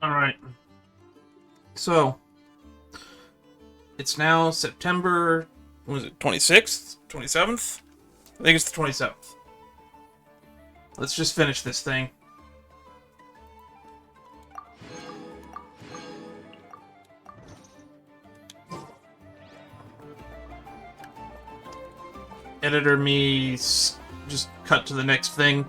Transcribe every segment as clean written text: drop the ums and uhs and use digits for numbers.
Alright. So, it's now September, what was it, 26th? 27th? I think it's the 27th. Let's just finish this thing. Editor me, just cut to the next thing.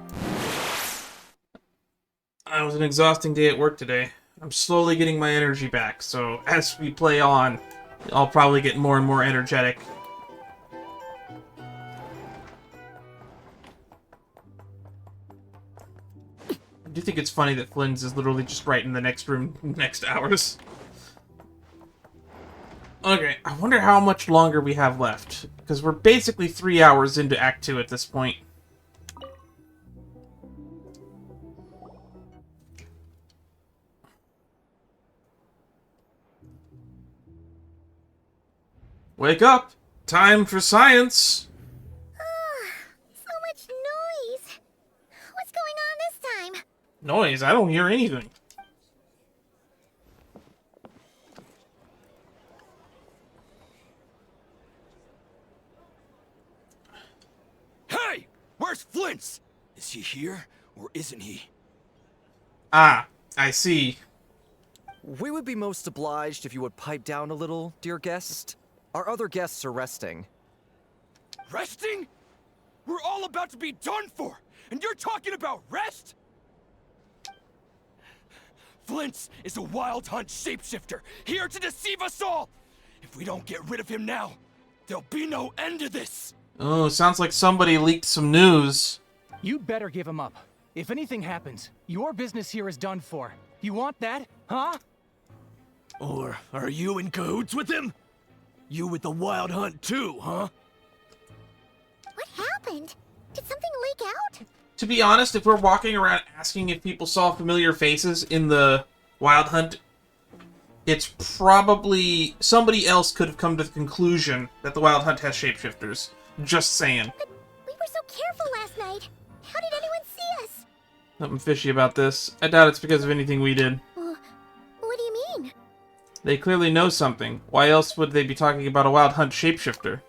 It was an exhausting day at work today. I'm slowly getting my energy back, so as we play on, I'll probably get more and more energetic. I do think it's funny that Flynn's is literally just right in the next room next to ours. Okay, I wonder how much longer we have left, because we're basically 3 hours into Act 2 at this point. Wake up! Time for science! So much noise! What's going on this time? Noise? I don't hear anything. Hey! Where's Flint? Is he here, or isn't he? Ah, I see. We would be most obliged if you would pipe down a little, dear guest. Our other guests are resting. Resting? We're all about to be done for, and you're talking about rest? Flint is a wild hunt shapeshifter, here to deceive us all! If we don't get rid of him now, there'll be no end to this! Oh, sounds like somebody leaked some news. You'd better give him up. If anything happens, your business here is done for. You want that, huh? Or are you in cahoots with him? You with the wild hunt too, huh? What happened? Did something leak out? To be honest, if we're walking around asking if people saw familiar faces in the Wild Hunt, it's probably somebody else could have come to the conclusion that the Wild Hunt has shapeshifters. Just saying. But we were so careful last night. How did anyone see us? Something fishy about this. I doubt it's because of anything we did. What do you mean? They clearly know something. Why else would they be talking about a Wild Hunt shapeshifter?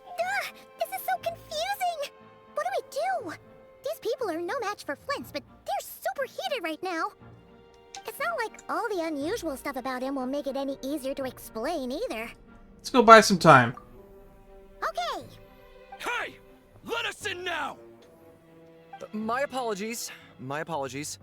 This is so confusing! What do we do? These people are no match for Flint's, but they're super heated right now. It's not like all the unusual stuff about him will make it any easier to explain either. Let's go buy some time. Okay! Hey! Let us in now! My apologies. My apologies.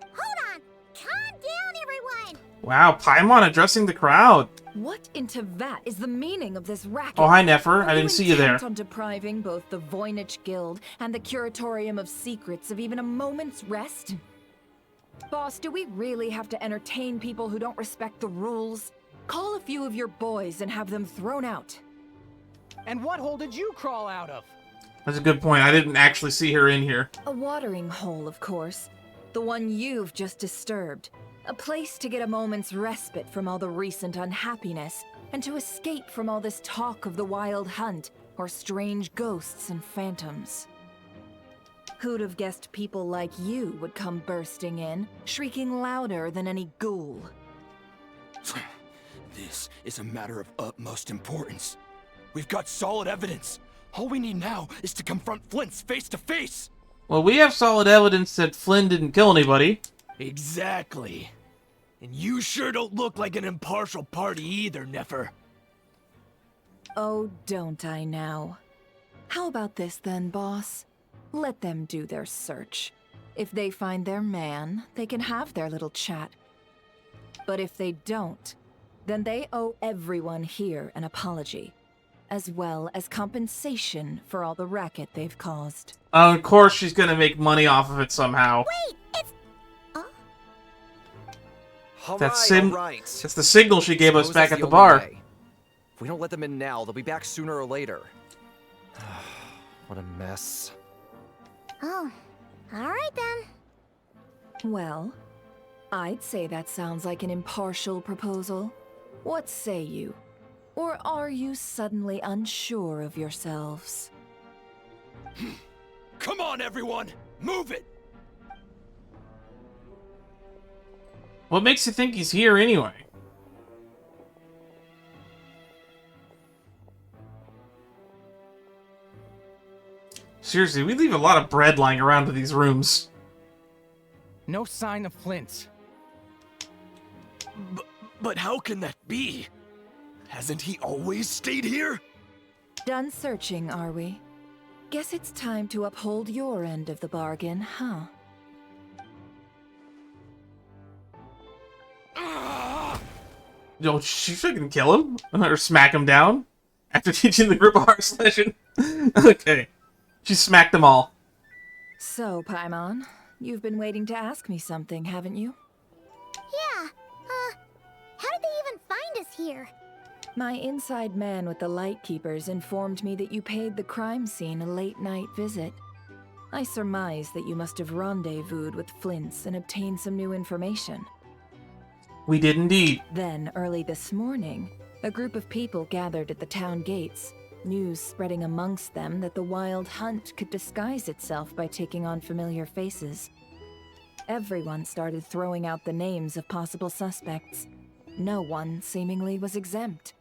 Hold on! Calm down, everyone! Wow, Paimon addressing the crowd. What into that is the meaning of this racket? Oh, hi, Nefer. I Are didn't see you there. intent on depriving both the Voynich Guild and the Curatorium of Secrets of even a moment's rest? Boss, do we really have to entertain people who don't respect the rules? Call a few of your boys and have them thrown out. And what hole did you crawl out of? That's a good point. I didn't actually see her in here. A watering hole, of course. The one you've just disturbed. A place to get a moment's respite from all the recent unhappiness, and to escape from all this talk of the Wild Hunt, or strange ghosts and phantoms. Who'd have guessed people like you would come bursting in, shrieking louder than any ghoul? This is a matter of utmost importance. We've got solid evidence. All we need now is to confront Flint face to face. Well, we have solid evidence that Flynn didn't kill anybody. Exactly. And you sure don't look like an impartial party either, Nefer. Oh, don't I now? How about this then, boss? Let them do their search. If they find their man, they can have their little chat. But if they don't, then they owe everyone here an apology, as well as compensation for all the racket they've caused. Of course she's gonna make money off of it somehow. Wait, it's... That's Alright. That's the signal she gave us Suppose back that's at the only bar. way. If we don't let them in now, they'll be back sooner or later. What a mess. Oh, alright then. Well, I'd say that sounds like an impartial proposal. What say you? Or are you suddenly unsure of yourselves? Come on, everyone! Move it! What makes you think he's here anyway? Seriously, we leave a lot of bread lying around in these rooms. No sign of Flint. But how can that be? Hasn't he always stayed here? Done searching, are we? Guess it's time to uphold your end of the bargain, huh? Yo, she freaking kill him? Or smack him down? After teaching the group a harsh lesson? Okay. She smacked them all. So, Paimon, you've been waiting to ask me something, haven't you? Yeah, how did they even find us here? My inside man with the Lightkeepers informed me that you paid the crime scene a late-night visit. I surmise that you must have rendezvoused with Flint's and obtained some new information. We did indeed. Then, early this morning, a group of people gathered at the town gates, news spreading amongst them that the Wild Hunt could disguise itself by taking on familiar faces. Everyone started throwing out the names of possible suspects. No one, seemingly, was exempt.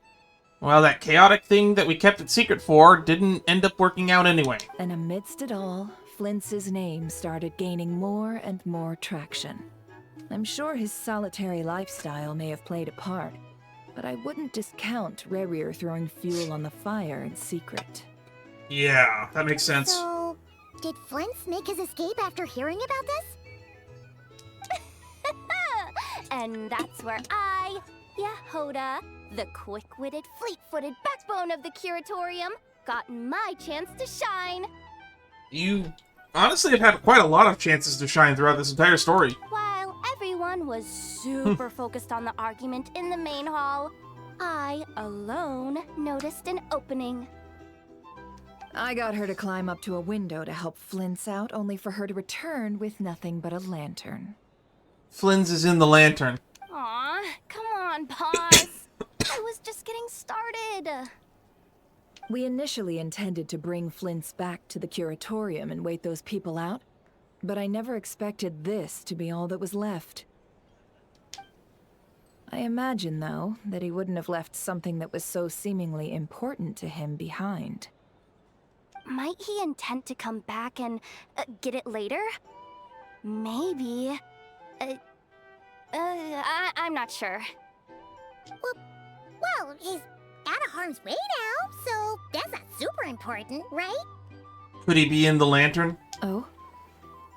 Well, that chaotic thing that we kept it secret for didn't end up working out anyway. And amidst it all, Flint's name started gaining more and more traction. I'm sure his solitary lifestyle may have played a part, but I wouldn't discount Rerir throwing fuel on the fire in secret. Yeah, that makes sense. So, did Flint's make his escape after hearing about this? And that's where I, Yehoda, the quick-witted, fleet-footed backbone of the Curatorium, got my chance to shine. You honestly have had quite a lot of chances to shine throughout this entire story. While everyone was super focused on the argument in the main hall, I alone noticed an opening. I got her to climb up to a window to help Flint's out, only for her to return with nothing but a lantern. Flynn's is in the lantern. Aw, come on, pause. I was just getting started. We initially intended to bring Flint's back to the Curatorium and wait those people out, but I never expected this to be all that was left. I imagine, though, that he wouldn't have left something that was so seemingly important to him behind. Might he intend to come back and get it later? Maybe. I'm not sure. Well, he's out of harm's way now, so that's not super important, right? Could he be in the lantern? Oh?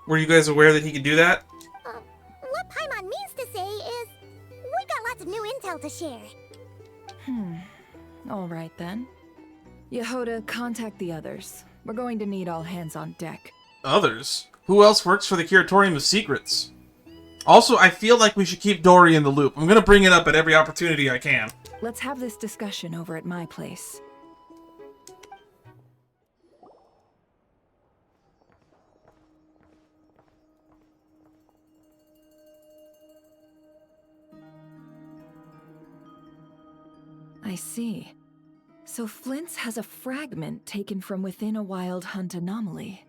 Were you guys aware that he could do that? What Paimon means to say is, we got lots of new intel to share. All right, then. Yehoda, contact the others. We're going to need all hands on deck. Others? Who else works for the Curatorium of Secrets? Also, I feel like we should keep Dory in the loop. I'm gonna bring it up at every opportunity I can. Let's have this discussion over at my place. I see. So Flint's has a fragment taken from within a Wild Hunt anomaly.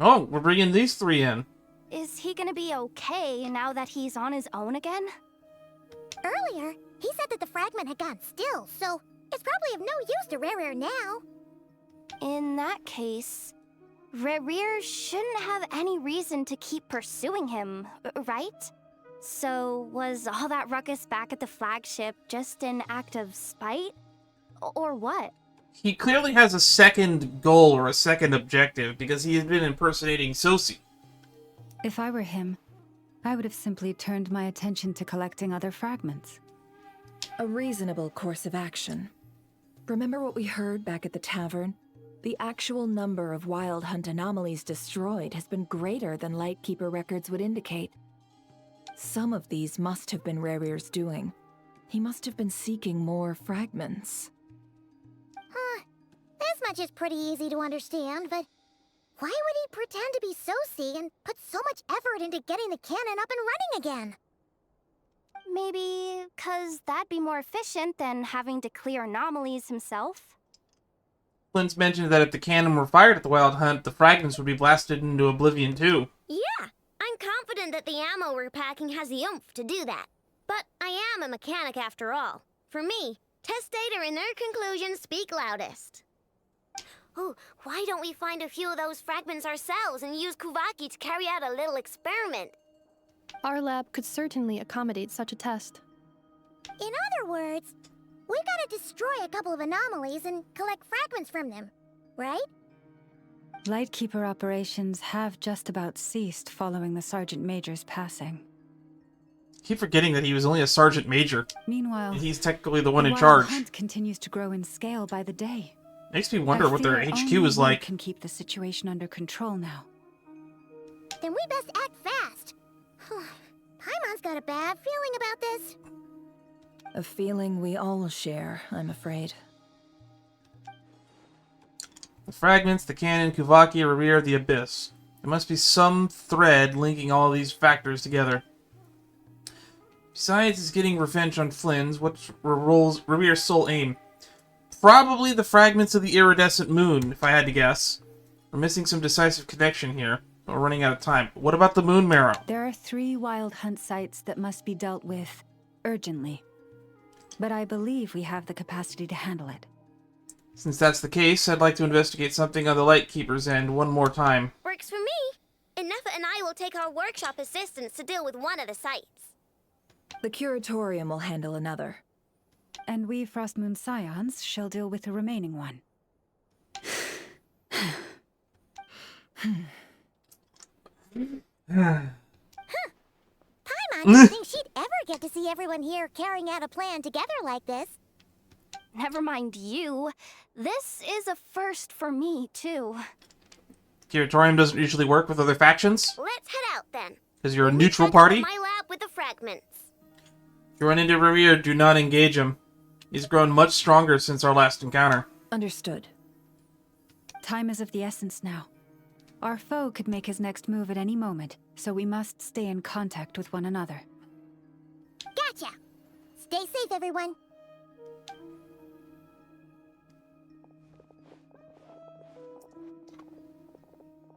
Oh, we're bringing these three in. Is he gonna be okay now that he's on his own again? Earlier, he said that the fragment had gone still, so it's probably of no use to Rerir now. In that case, Rerir shouldn't have any reason to keep pursuing him, right? So, was all that ruckus back at the flagship just an act of spite? Or what? He clearly has a second goal or a second objective because he has been impersonating Sosi. If I were him, I would have simply turned my attention to collecting other fragments. A reasonable course of action. Remember what we heard back at the tavern? The actual number of Wild Hunt anomalies destroyed has been greater than Lightkeeper records would indicate. Some of these must have been Rerir's doing. He must have been seeking more fragments. This much is pretty easy to understand, but why would he pretend to be Sosi and put so much effort into getting the cannon up and running again? Maybe 'cause that'd be more efficient than having to clear anomalies himself? Flint's mentioned that if the cannon were fired at the Wild Hunt, the fragments would be blasted into oblivion too. Yeah, I confident that the ammo we're packing has the oomph to do that. But I am a mechanic after all. For me, test data and their conclusions speak loudest. Ooh, why don't we find a few of those fragments ourselves and use Kuvaki to carry out a little experiment? Our lab could certainly accommodate such a test. In other words, we gotta destroy a couple of anomalies and collect fragments from them, right? Lightkeeper operations have just about ceased following the Sergeant Major's passing. Keep forgetting that he was only a sergeant major. Meanwhile, And he's technically the one the in wild charge. hunt continues to grow in scale by the day. Makes me wonder what their I HQ fear is only like. we can keep the situation under control now. Then we best act fast. Paimon's got a bad feeling about this. A feeling we all share, I'm afraid. The fragments, the cannon, Kuvaki, Revere, the Abyss. There must be some thread linking all these factors together. Besides his getting revenge on Flynn's, what's Revere's sole aim? Probably the fragments of the iridescent moon, if I had to guess. We're missing some decisive connection here. We're running out of time. What about the moon marrow? There are 3 wild hunt sites that must be dealt with urgently. But I believe we have the capacity to handle it. Since that's the case, I'd like to investigate something on the Lightkeeper's end one more time. Works for me. Ineffa and I will take our workshop assistants to deal with one of the sites. The Curatorium will handle another. And we Frostmoon Scions shall deal with the remaining one. Paimon didn't think she'd ever get to see everyone here carrying out a plan together like this. Never mind you. This is a first for me, too. Curatorium doesn't usually work with other factions? Let's head out then. Because you're a We neutral head to party? my lab with the fragments. If you run into Revere, do not engage him. He's grown much stronger since our last encounter. Understood. Time is of the essence now. Our foe could make his next move at any moment, so we must stay in contact with one another. Gotcha. Stay safe, everyone.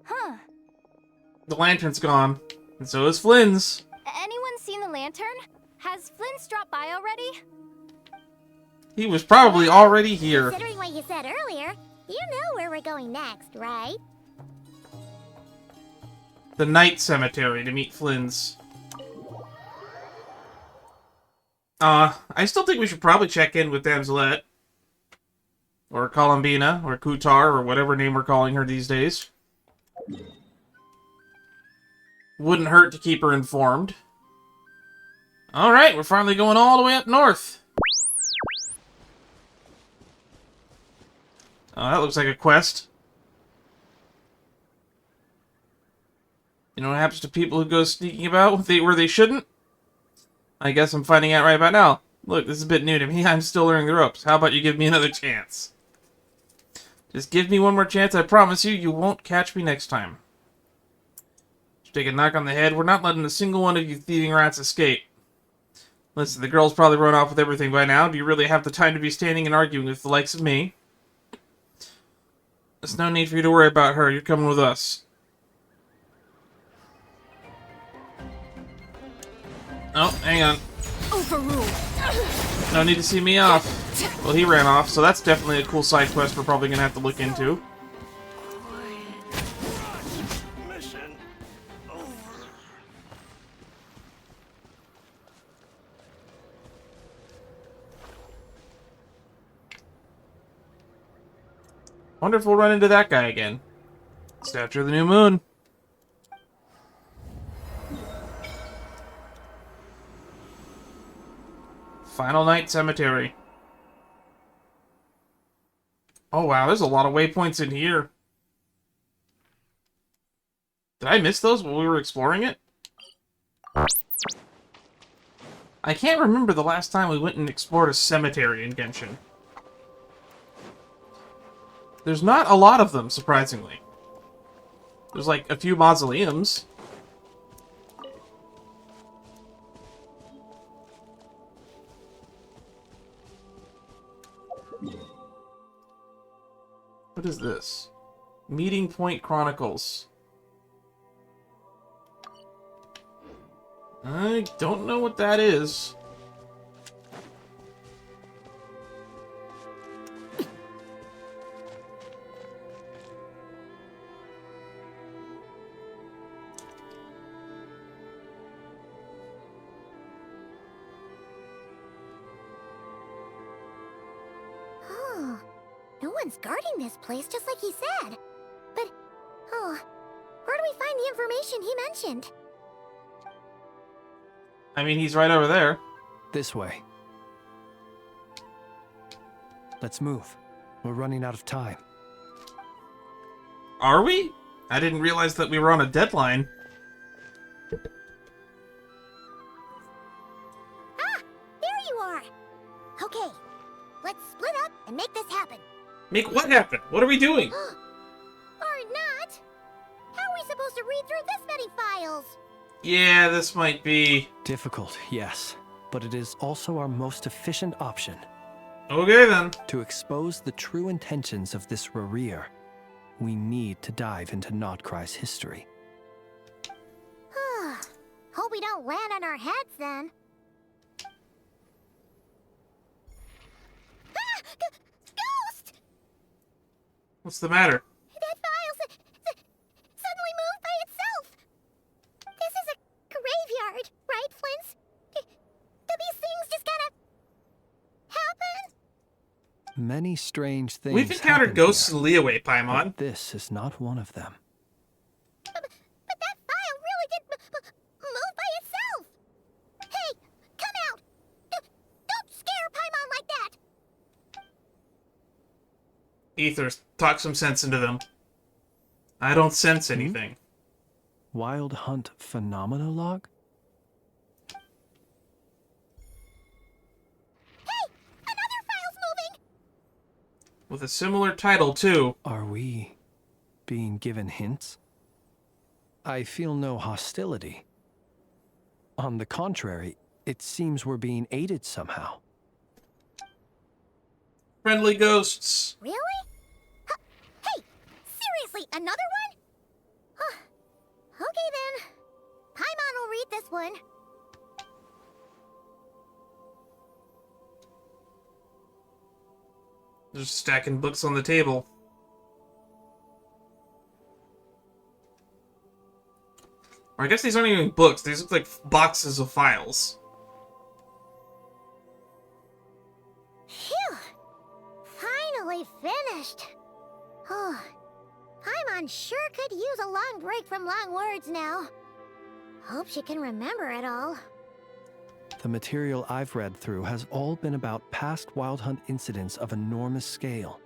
Huh. The lantern's gone, and so is Flynn's. Anyone seen the lantern? Has Flynn's dropped by already? He was probably already here. Considering what you said earlier, you know where we're going next, right? The Night Cemetery to meet Flynn's. I still think we should probably check in with Damselette. Or Columbina, or Kutar, or whatever name we're calling her these days. Wouldn't hurt to keep her informed. Alright, we're finally going all the way up north. Oh, that looks like a quest. You know what happens to people who go sneaking about where they shouldn't? I guess I'm finding out right about now. Look, this is a bit new to me. I'm still learning the ropes. How about you give me another chance? Just give me one more chance. I promise you, you won't catch me next time. Just take a knock on the head. We're not letting a single one of you thieving rats escape. Listen, the girl's probably run off with everything by now. Do you really have the time to be standing and arguing with the likes of me? There's no need for you to worry about her. You're coming with us. Oh, hang on. Overruled. No need to see me off. Well, he ran off, so that's definitely a cool side quest we're probably gonna have to look into. Mission over. Wonder if we'll run into that guy again. Statue of the New Moon. Final Night Cemetery. Oh wow, there's a lot of waypoints in here. Did I miss those while we were exploring it? I can't remember the last time we went and explored a cemetery in Genshin. There's not a lot of them, surprisingly. There's like a few mausoleums. What is this? Meeting Point Chronicles. I don't know what that is. Oh, no one's guarding this place, just like he said. But, oh, where do we find the information he mentioned? I mean, he's right over there. This way. Let's move. We're running out of time. Are we? I didn't realize that we were on a deadline. Ah, there you are. Okay, let's split up and make this happen. Make what happen? What are we doing? Or not. How are we supposed to read through this many files? Yeah, this might be... Difficult, yes. But it is also our most efficient option. Okay, then. To expose the true intentions of this Rerir, we need to dive into Notcry's history. Hope we don't land on our heads then. Ah! Ghost! What's the matter? That file suddenly moved by itself. This is a graveyard, right, Flint? Do these things just kind of happen? Many strange things We've encountered happen ghosts here, in Leeway, Paimon. but this is not one of them. But that file really did move by itself. Hey, come out. Don't scare Paimon like that. Ethers, talk some sense into them. I don't sense anything. Wild Hunt Phenomenologue? Hey, another file's moving. With a similar title, too. Are we being given hints? I feel no hostility. On the contrary, it seems we're being aided somehow. Friendly ghosts. Really? Hey, seriously, another one? Okay then. Paimon will read this one. Just stacking books on the table. Or I guess these aren't even books. These look like boxes of files. Phew! Finally finished. Oh, Paimon sure could use a long break from long words now. Hope she can remember it all. The material I've read through has all been about past Wild Hunt incidents of enormous scale.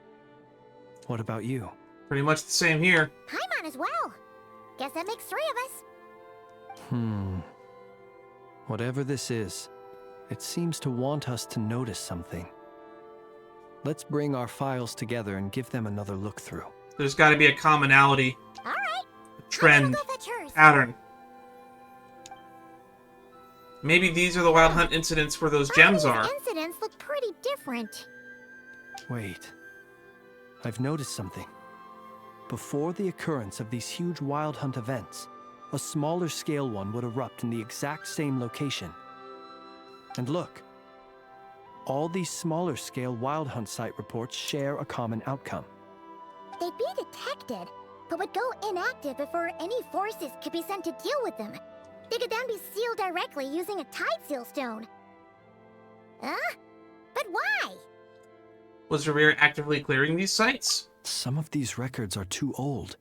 What about you? Pretty much the same here. Paimon as well. Guess that makes 3 of us. Whatever this is, it seems to want us to notice something. Let's bring our files together and give them another look through. There's got to be a commonality. All right. A trend. I'll go fetch hers. Pattern. Maybe these are the Wild Hunt incidents where those gems All are. these incidents look pretty different. Wait. I've noticed something. Before the occurrence of these huge Wild Hunt events, a smaller scale one would erupt in the exact same location. And look. All these smaller scale Wild Hunt site reports share a common outcome. They'd be detected, but would go inactive before any forces could be sent to deal with them. They could then be sealed directly using a tide seal stone. Huh? But why? Was Rerir actively clearing these sites? Some of these records are too old.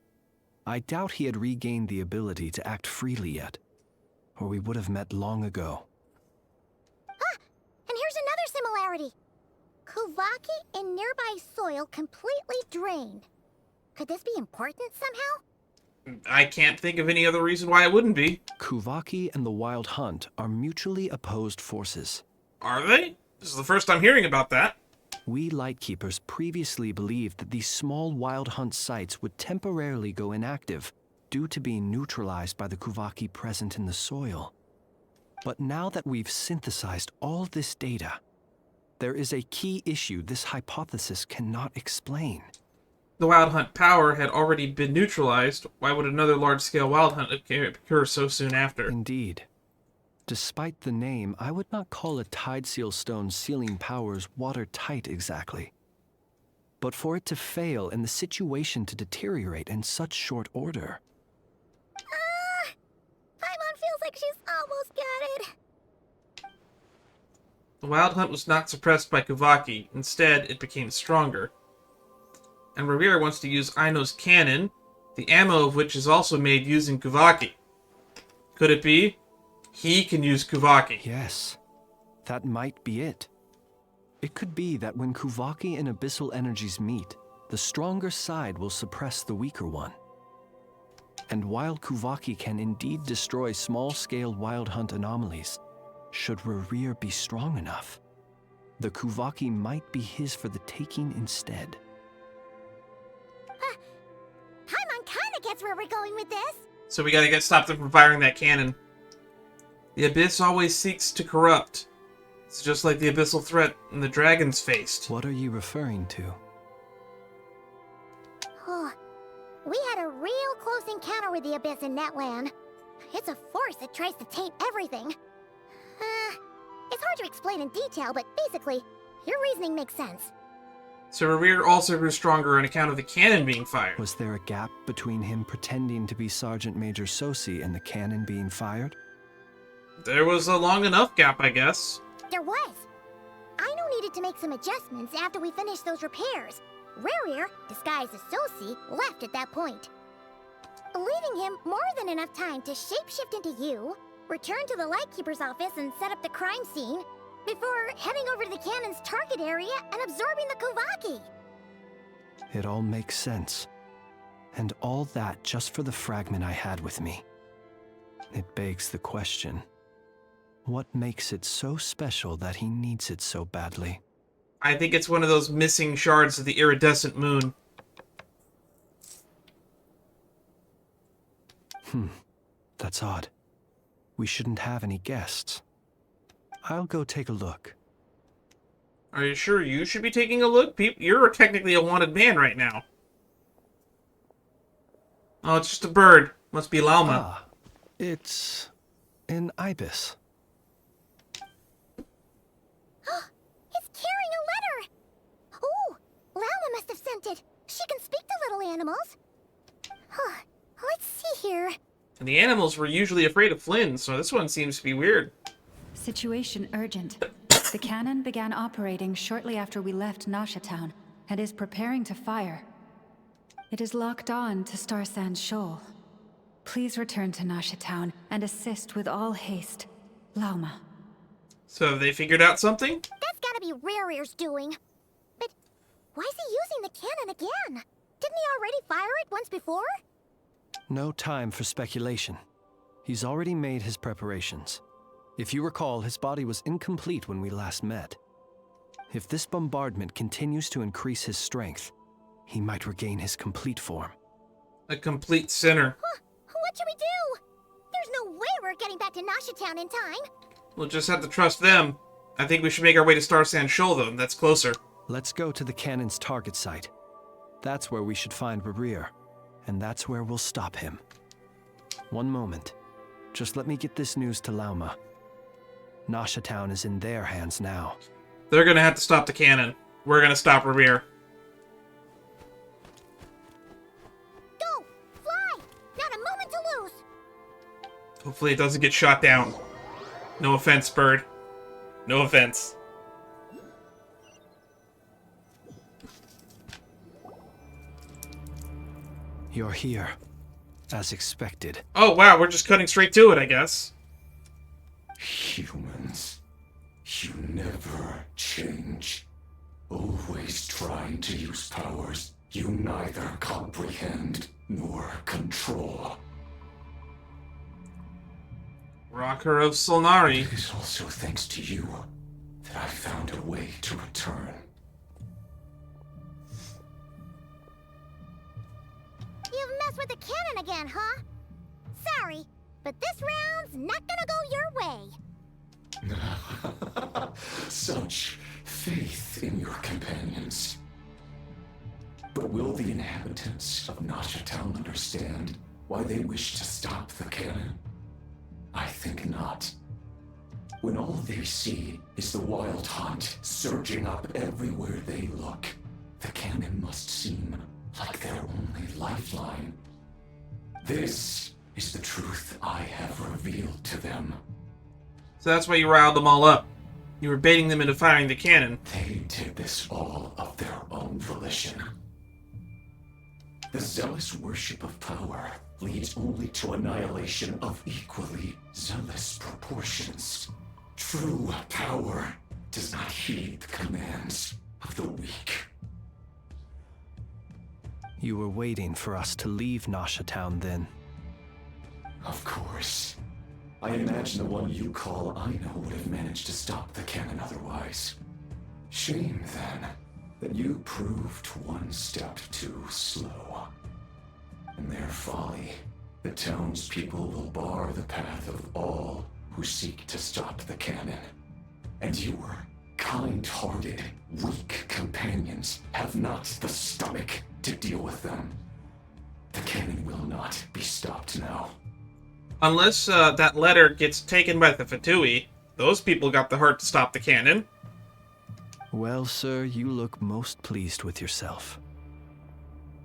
I doubt he had regained the ability to act freely yet, or we would have met long ago. Ah! And here's another similarity. Kuvaki in nearby soil completely drained. Could this be important somehow? I can't think of any other reason why it wouldn't be. Kuvaki and the Wild Hunt are mutually opposed forces. Are they? This is the first I'm hearing about that. We Lightkeepers previously believed that these small Wild Hunt sites would temporarily go inactive due to being neutralized by the Kuvaki present in the soil. But now that we've synthesized all this data, there is a key issue this hypothesis cannot explain. The Wild Hunt power had already been neutralized. Why would another large-scale Wild Hunt occur so soon after? Indeed. Despite the name, I would not call a Tide Seal Stone's sealing powers watertight exactly. But for it to fail and the situation to deteriorate in such short order... Paimon feels like she's almost got it. The Wild Hunt was not suppressed by Kuvaki. Instead, it became stronger. And Revere wants to use Aino's cannon, the ammo of which is also made using Kuvaki. Could it be? He can use Kuvaki. Yes, that might be it. It could be that when Kuvaki and abyssal energies meet, the stronger side will suppress the weaker one. And while Kuvaki can indeed destroy small-scale Wild Hunt anomalies, should Revere be strong enough, the Kuvaki might be his for the taking instead. Paimon kinda gets where we're going with this. So we gotta stop them from firing that cannon. The Abyss always seeks to corrupt. It's just like the abyssal threat the dragons faced. What are you referring to? Oh, we had a real close encounter with the Abyss in Netland. It's a force that tries to taint everything. It's hard to explain in detail, but basically, your reasoning makes sense. So Revere also grew stronger on account of the cannon being fired. Was there a gap between him pretending to be Sergeant Major Sosi and the cannon being fired? There was a long enough gap, I guess. There was. Aino needed to make some adjustments after we finished those repairs. Rarier, disguised as Sosi, left at that point, leaving him more than enough time to shapeshift into you, return to the Lightkeeper's office and set up the crime scene, before heading over to the cannon's target area and absorbing the Kuvaki. It all makes sense. And all that just for the fragment I had with me. It begs the question, what makes it so special that he needs it so badly? I think it's one of those missing shards of the iridescent moon. That's odd. We shouldn't have any guests. I'll go take a look. Are you sure you should be taking a look? You're technically a wanted man right now. Oh, it's just a bird. Must be Lauma. Ah, it's an ibis. It's carrying a letter! Ooh, Lauma must have sent it. She can speak to little animals. Let's see here. And the animals were usually afraid of Flynn, so this one seems to be weird. Situation urgent. The cannon began operating shortly after we left Nasha Town and is preparing to fire. It is locked on to Starsand Shoal. Please return to Nasha Town and assist with all haste. Lauma. So have they figured out something? That's gotta be Rarier's doing. But why is he using the cannon again? Didn't he already fire it once before? No time for speculation. He's already made his preparations. If you recall, his body was incomplete when we last met. If this bombardment continues to increase his strength, he might regain his complete form. A complete sinner. What should we do? There's no way we're getting back to Nasha Town in time. We'll just have to trust them. I think we should make our way to Starsand Shoal, though. That's closer. Let's go to the cannon's target site. That's where we should find Rarier, and that's where we'll stop him. One moment. Just let me get this news to Lauma. Nasha Town is in their hands now. They're gonna have to stop the cannon. We're gonna stop Revere. Go! Fly! Not a moment to lose! Hopefully it doesn't get shot down. No offense, bird. No offense. You're here, as expected. Oh wow, we're just cutting straight to it, I guess. Humans, you never change. Always trying to use powers you neither comprehend nor control. Rocker of Solnari. It is also thanks to you that I found a way to return. You've messed with the cannon again, huh? Sorry, but this round's not gonna go your way. Such faith in your companions. But will the inhabitants of Nasha Town understand why they wish to stop the cannon? I think not. when all they see is the Wild Hunt surging up everywhere they look, the cannon must seem like their only lifeline. This is the truth I have revealed to them. So that's why you riled them all up. You were baiting them into firing the cannon. They did this all of their own volition. The zealous worship of power leads only to annihilation of equally zealous proportions. True power does not heed the commands of the weak. You were waiting for us to leave Nasha Town then. Of course. I imagine the one you call Aina would have managed to stop the cannon otherwise. Shame, then, that you proved one step too slow. In their folly, the townspeople will bar the path of all who seek to stop the cannon. And your kind-hearted, weak companions have not the stomach to deal with them. The cannon will not be stopped now. Unless that letter gets taken by the Fatui, those people got the heart to stop the cannon. Well, sir, you look most pleased with yourself.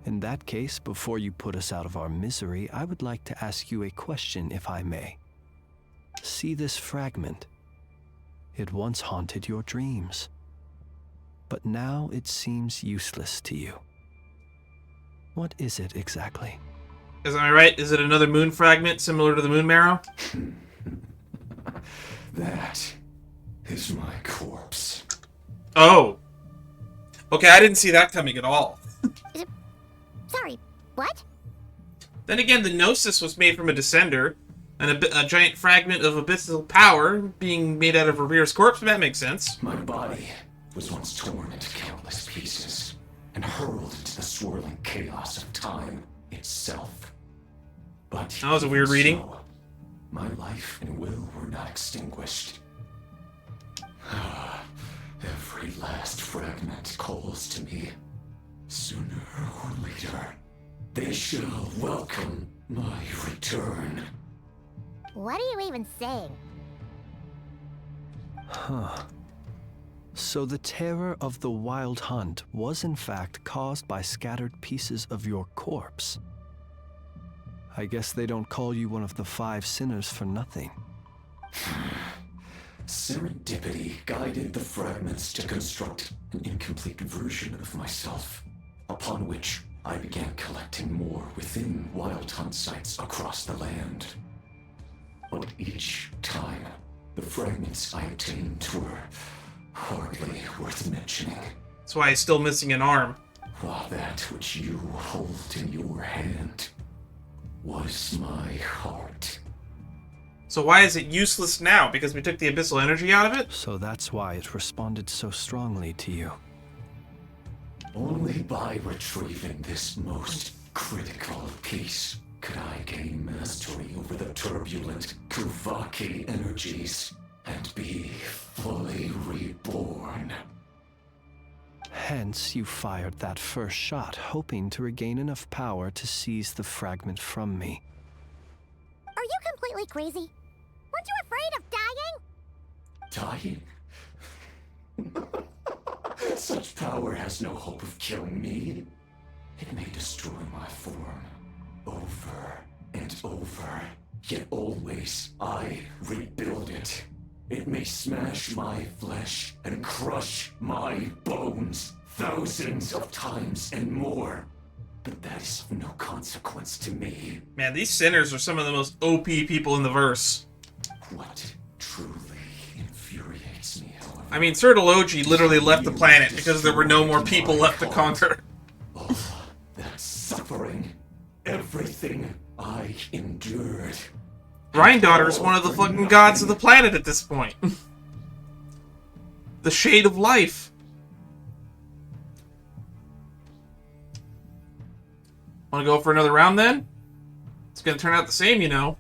In that case, before you put us out of our misery, I would like to ask you a question, if I may. See this fragment? It once haunted your dreams, but now it seems useless to you. What is it exactly? Am I right? Is it another moon fragment similar to the moon marrow? That is my corpse. Oh. Okay, I didn't see that coming at all. Sorry, what? Then again, the Gnosis was made from a Descender, and a giant fragment of abyssal power being made out of Revere's corpse. That makes sense. My body was once torn into countless pieces and hurled into the swirling chaos of time itself. But that was a weird reading. So, my life and will were not extinguished. Every last fragment calls to me. Sooner or later, they shall welcome my return. What are you even saying? Huh. So the terror of the Wild Hunt was in fact caused by scattered pieces of your corpse. I guess they don't call you one of the 5 sinners for nothing. Serendipity guided the fragments to construct an incomplete version of myself, upon which I began collecting more within Wild Hunt sites across the land. But each time, the fragments I obtained were hardly worth mentioning. That's why he's still missing an arm. While that which you hold in your hand was my heart. So why is it useless now? Because we took the abyssal energy out of it? So that's why it responded so strongly to you. Only by retrieving this most critical piece could I gain mastery over the turbulent Kuvaki energies and be fully reborn. Hence, you fired that first shot, hoping to regain enough power to seize the fragment from me. Are you completely crazy? Weren't you afraid of dying? Dying? Such power has no hope of killing me. It may destroy my form over and over, yet always I rebuild it. It may smash my flesh and crush my bones thousands of times and more, but that is of no consequence to me. Man, these sinners are some of the most OP people in the verse. What truly infuriates me, however, I mean, Sertologi literally left the planet because there were no more people left to conquer. All that suffering, everything I endured. Rhine-Daughter is one of the fucking gods of the planet at this point. The shade of life. Want to go for another round then? It's gonna turn out the same, you know.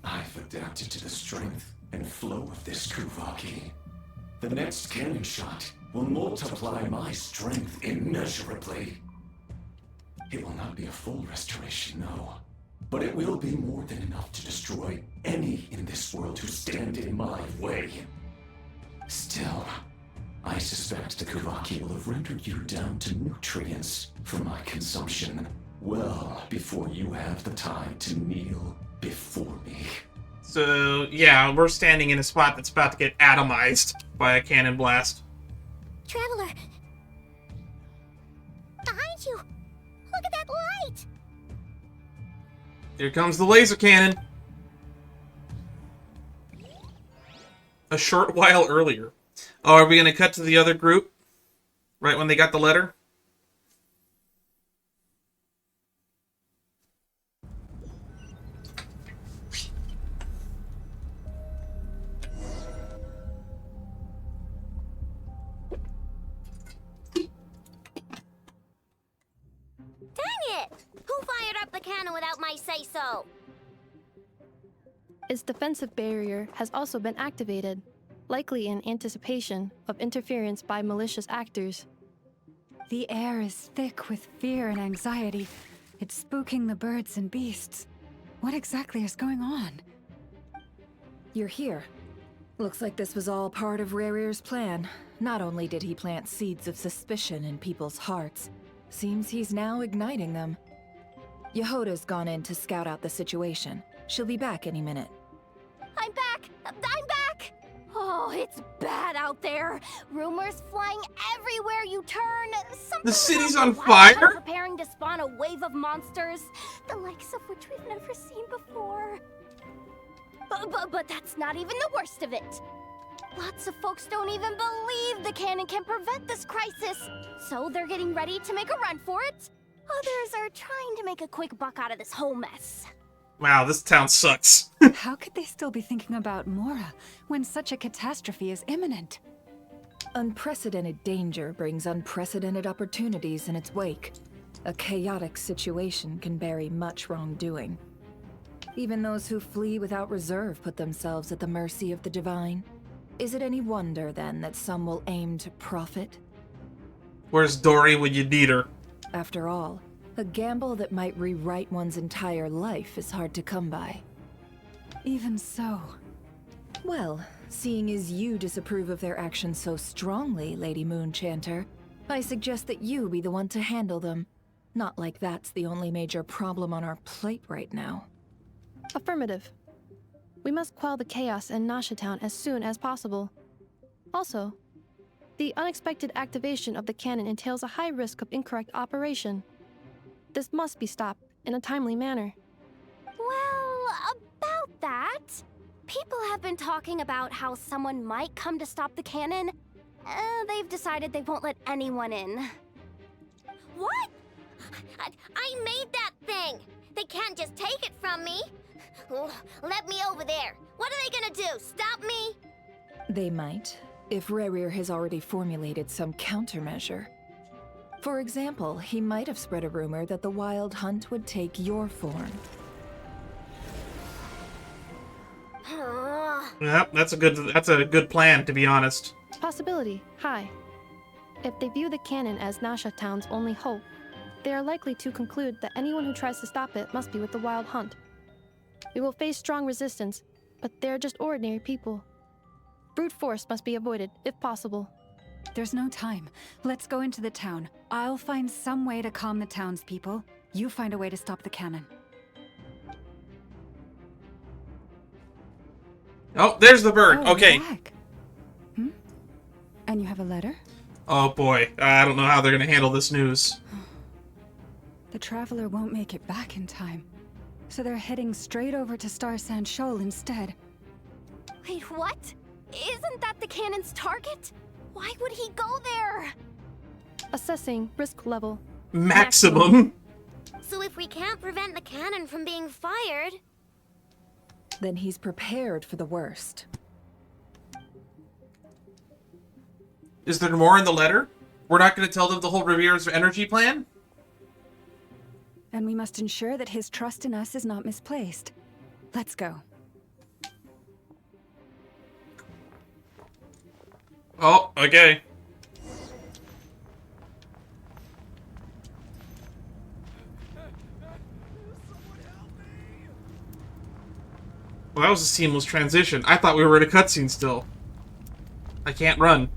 I've adapted to the strength and flow of this Kuvaki. The next cannon shot will multiply my strength immeasurably. It will not be a full restoration, no. But it will be more than enough to destroy any in this world who stand in my way. Still, I suspect the Kuvaki will have rendered you down to nutrients for my consumption well before you have the time to kneel before me. So, yeah, we're standing in a spot that's about to get atomized by a cannon blast. Traveler! Behind you! Look at that light! Here comes the laser cannon. A short while earlier. Oh, are we going to cut to the other group? Right when they got the letter? Who fired up the cannon without my say-so? Its defensive barrier has also been activated, likely in anticipation of interference by malicious actors. The air is thick with fear and anxiety. It's spooking the birds and beasts. What exactly is going on? You're here. Looks like this was all part of Rerir's plan. Not only did he plant seeds of suspicion in people's hearts, seems he's now igniting them. Yehoda's gone in to scout out the situation. She'll be back any minute. I'm back! I'm back! Oh, it's bad out there. Rumors flying everywhere you turn. Something The city's about on the Lighthouse fire? preparing to spawn a wave of monsters, the likes of which we've never seen before. But that's not even the worst of it. Lots of folks don't even believe the cannon can prevent this crisis, so they're getting ready to make a run for it. Others are trying to make a quick buck out of this whole mess. Wow, this town sucks. How could they still be thinking about Mora when such a catastrophe is imminent? Unprecedented danger brings unprecedented opportunities in its wake. A chaotic situation can bury much wrongdoing. Even those who flee without reserve put themselves at the mercy of the divine. Is it any wonder, then, that some will aim to profit? Where's Dory when you need her? After all, a gamble that might rewrite one's entire life is hard to come by. Even so. Well, seeing as you disapprove of their actions so strongly, Lady Moonchanter, I suggest that you be the one to handle them. Not like that's the only major problem on our plate right now. Affirmative. We must quell the chaos in Nasha Town as soon as possible. Also, the unexpected activation of the cannon entails a high risk of incorrect operation. This must be stopped in a timely manner. Well, about that, people have been talking about how someone might come to stop the cannon. They've decided they won't let anyone in. What? I made that thing! They can't just take it from me! Let me over there! What are they gonna do? Stop me? They might, if Rerir has already formulated some countermeasure. For example, he might have spread a rumor that the Wild Hunt would take your form. Yep, that's a good plan, to be honest. Possibility high. If they view the cannon as Nasha Town's only hope, they are likely to conclude that anyone who tries to stop it must be with the Wild Hunt. We will face strong resistance, but they're just ordinary people. Brute force must be avoided, if possible. There's no time. Let's go into the town. I'll find some way to calm the townspeople. You find a way to stop the cannon. Oh, there's the bird. Oh, Okay. you're back. And you have a letter? Oh boy, I don't know how they're gonna handle this news. The Traveler won't make it back in time. So they're heading straight over to Starsand Shoal instead. Wait, what? Isn't that the cannon's target? Why would he go there? Assessing risk level. Maximum. So if we can't prevent the cannon from being fired... Then he's prepared for the worst. Is there more in the letter? We're not going to tell them the whole Revir's energy plan? And we must ensure that his trust in us is not misplaced. Let's go. Oh, okay. Well, that was a seamless transition. I thought we were in a cutscene still. I can't run.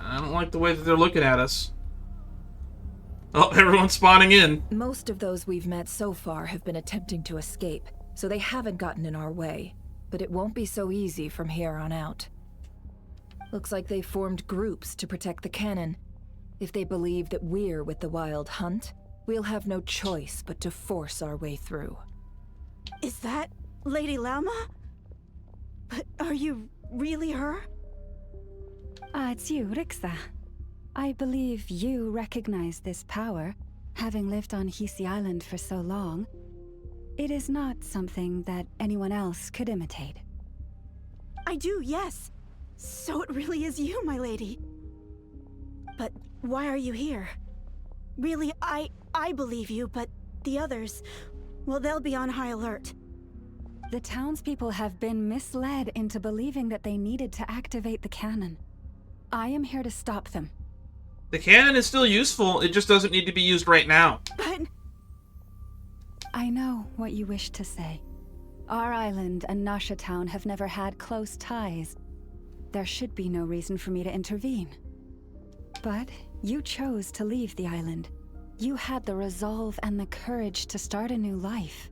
I don't like the way that they're looking at us. Oh, everyone's spawning in. Most of those we've met so far have been attempting to escape, so they haven't gotten in our way. But it won't be so easy from here on out. Looks like they formed groups to protect the cannon. If they believe that we're with the Wild Hunt, we'll have no choice but to force our way through. Is that Lady Lama? But are you really her? It's you, Rixa. I believe you recognize this power, having lived on Hisi Island for so long. It is not something that anyone else could imitate. I do, yes. So it really is you, my lady. But why are you here? Really, I believe you, but the others, well, they'll be on high alert. The townspeople have been misled into believing that they needed to activate the cannon. I am here to stop them. The cannon is still useful, it just doesn't need to be used right now. But... I know what you wish to say. Our island and Nasha town have never had close ties. There should be no reason for me to intervene. But you chose to leave the island. You had the resolve and the courage to start a new life.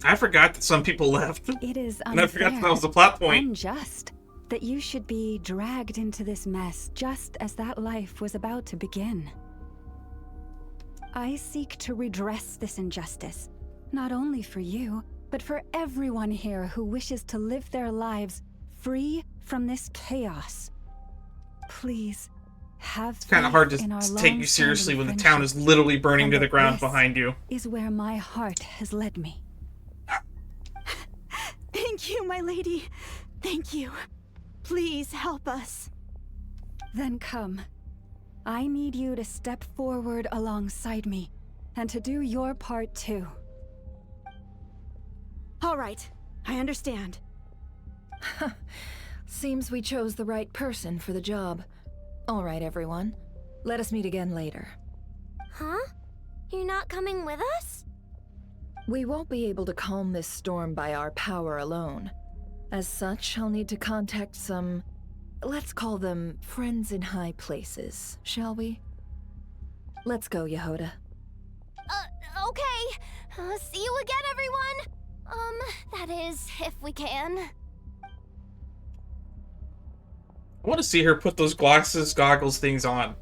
I forgot that some people left. It is unfair, and I forgot that was the plot point. Unjust that you should be dragged into this mess just as that life was about to begin. I seek to redress this injustice, not only for you, but for everyone here who wishes to live their lives free from this chaos. Please, have It's kind of hard to take you seriously when the town is literally burning to the ground behind you. Is where my heart has led me. Thank you, my lady. Thank you. Please help us. Then come. I need you to step forward alongside me, and to do your part too. All right, I understand. Seems we chose the right person for the job. All right, everyone. Let us meet again later. Huh? You're not coming with us? We won't be able to calm this storm by our power alone. As such, I'll need to contact some... let's call them friends in high places, shall we? Let's go, Yehoda. Okay. See you again, everyone. That is, if we can. I want to see her put those goggles things on.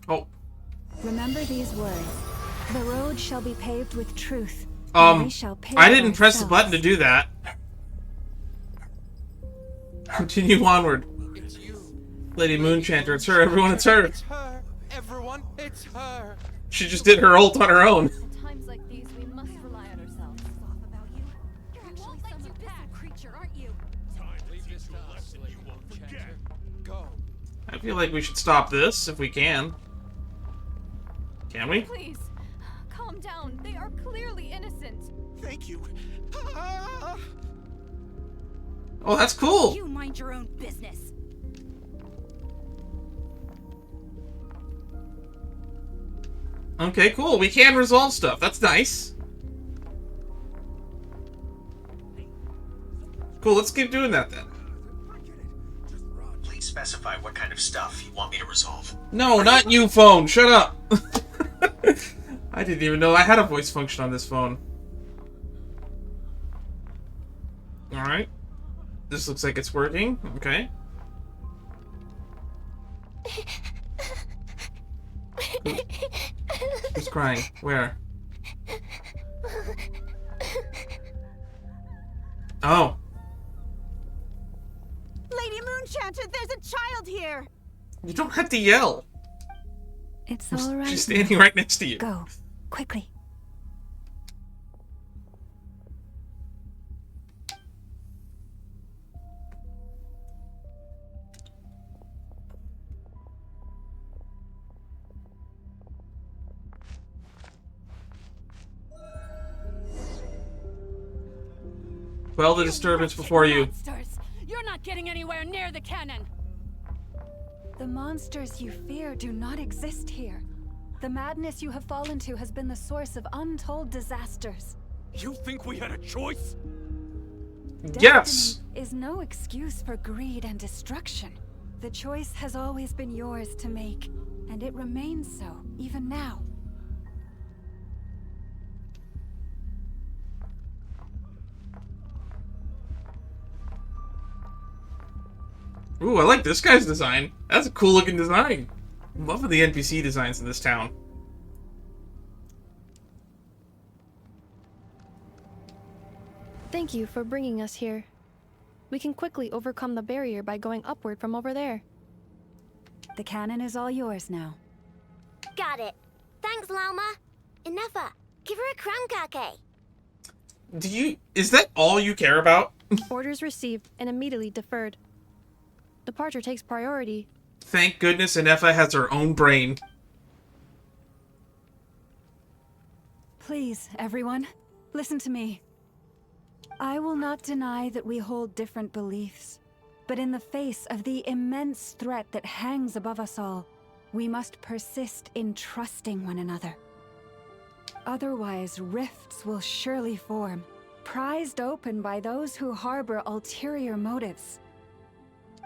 Oh. Remember these words. The road shall be paved with truth. And we shall pave I didn't press the ourselves. button to do that. Continue onward. It's you. Lady Moonchanter, it's her, everyone, it's her. It's her. Everyone, it's her. She just did her ult on her own. At times like these, we must rely on ourselves. About you. You're actually some different creature, aren't you? Leave this to us, Lady Moonchanger. Go. I feel like we should stop this if we can. Can we? Please, calm down. They are clearly innocent. Thank you. Oh, that's cool. You mind your own business. Okay, cool. We can resolve stuff. That's nice. Cool, let's keep doing that then. Please specify what kind of stuff you want me to resolve. No, not you, phone. Shut up. I didn't even know I had a voice function on this phone. Alright. This looks like it's working. Okay. Who's crying? Where? Oh. Lady Moonchanter, there's a child here! You don't have to yell. It's all right. She's standing right next to you. Go, quickly. Quell the disturbance before you. Monsters! You're not getting anywhere near the cannon! The monsters you fear do not exist here. The madness you have fallen to has been the source of untold disasters. You think we had a choice? Yes! Destiny is no excuse for greed and destruction. The choice has always been yours to make, and it remains so, even now. Ooh, I like this guy's design. That's a cool looking design. I'm loving the NPC designs in this town. Thank you for bringing us here. We can quickly overcome the barrier by going upward from over there. The cannon is all yours now. Got it. Thanks, Lauma. Enougha, give her a crown cake. Is that all you care about? Orders received and immediately deferred. Departure takes priority. Thank goodness Enougha has her own brain. Please, everyone, listen to me. I will not deny that we hold different beliefs, but in the face of the immense threat that hangs above us all, we must persist in trusting one another. Otherwise, rifts will surely form, prized open by those who harbor ulterior motives.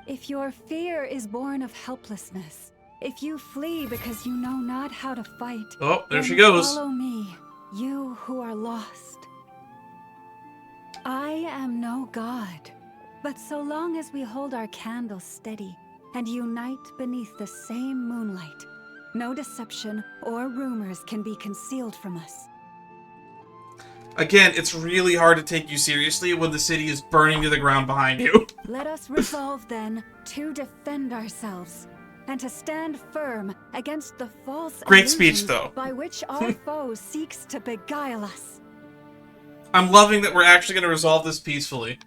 If your fear is born of helplessness, if you flee because you know not how to fight, oh, there then she goes. Follow me, you who are lost. I am no god, but so long as we hold our candles steady and unite beneath the same moonlight, no deception or rumors can be concealed from us. Again, it's really hard to take you seriously when the city is burning to the ground behind you. Let us resolve, then, to defend ourselves, and to stand firm against the false Great speech, illusions though. by which our foe seeks to beguile us. I'm loving that we're actually going to resolve this peacefully.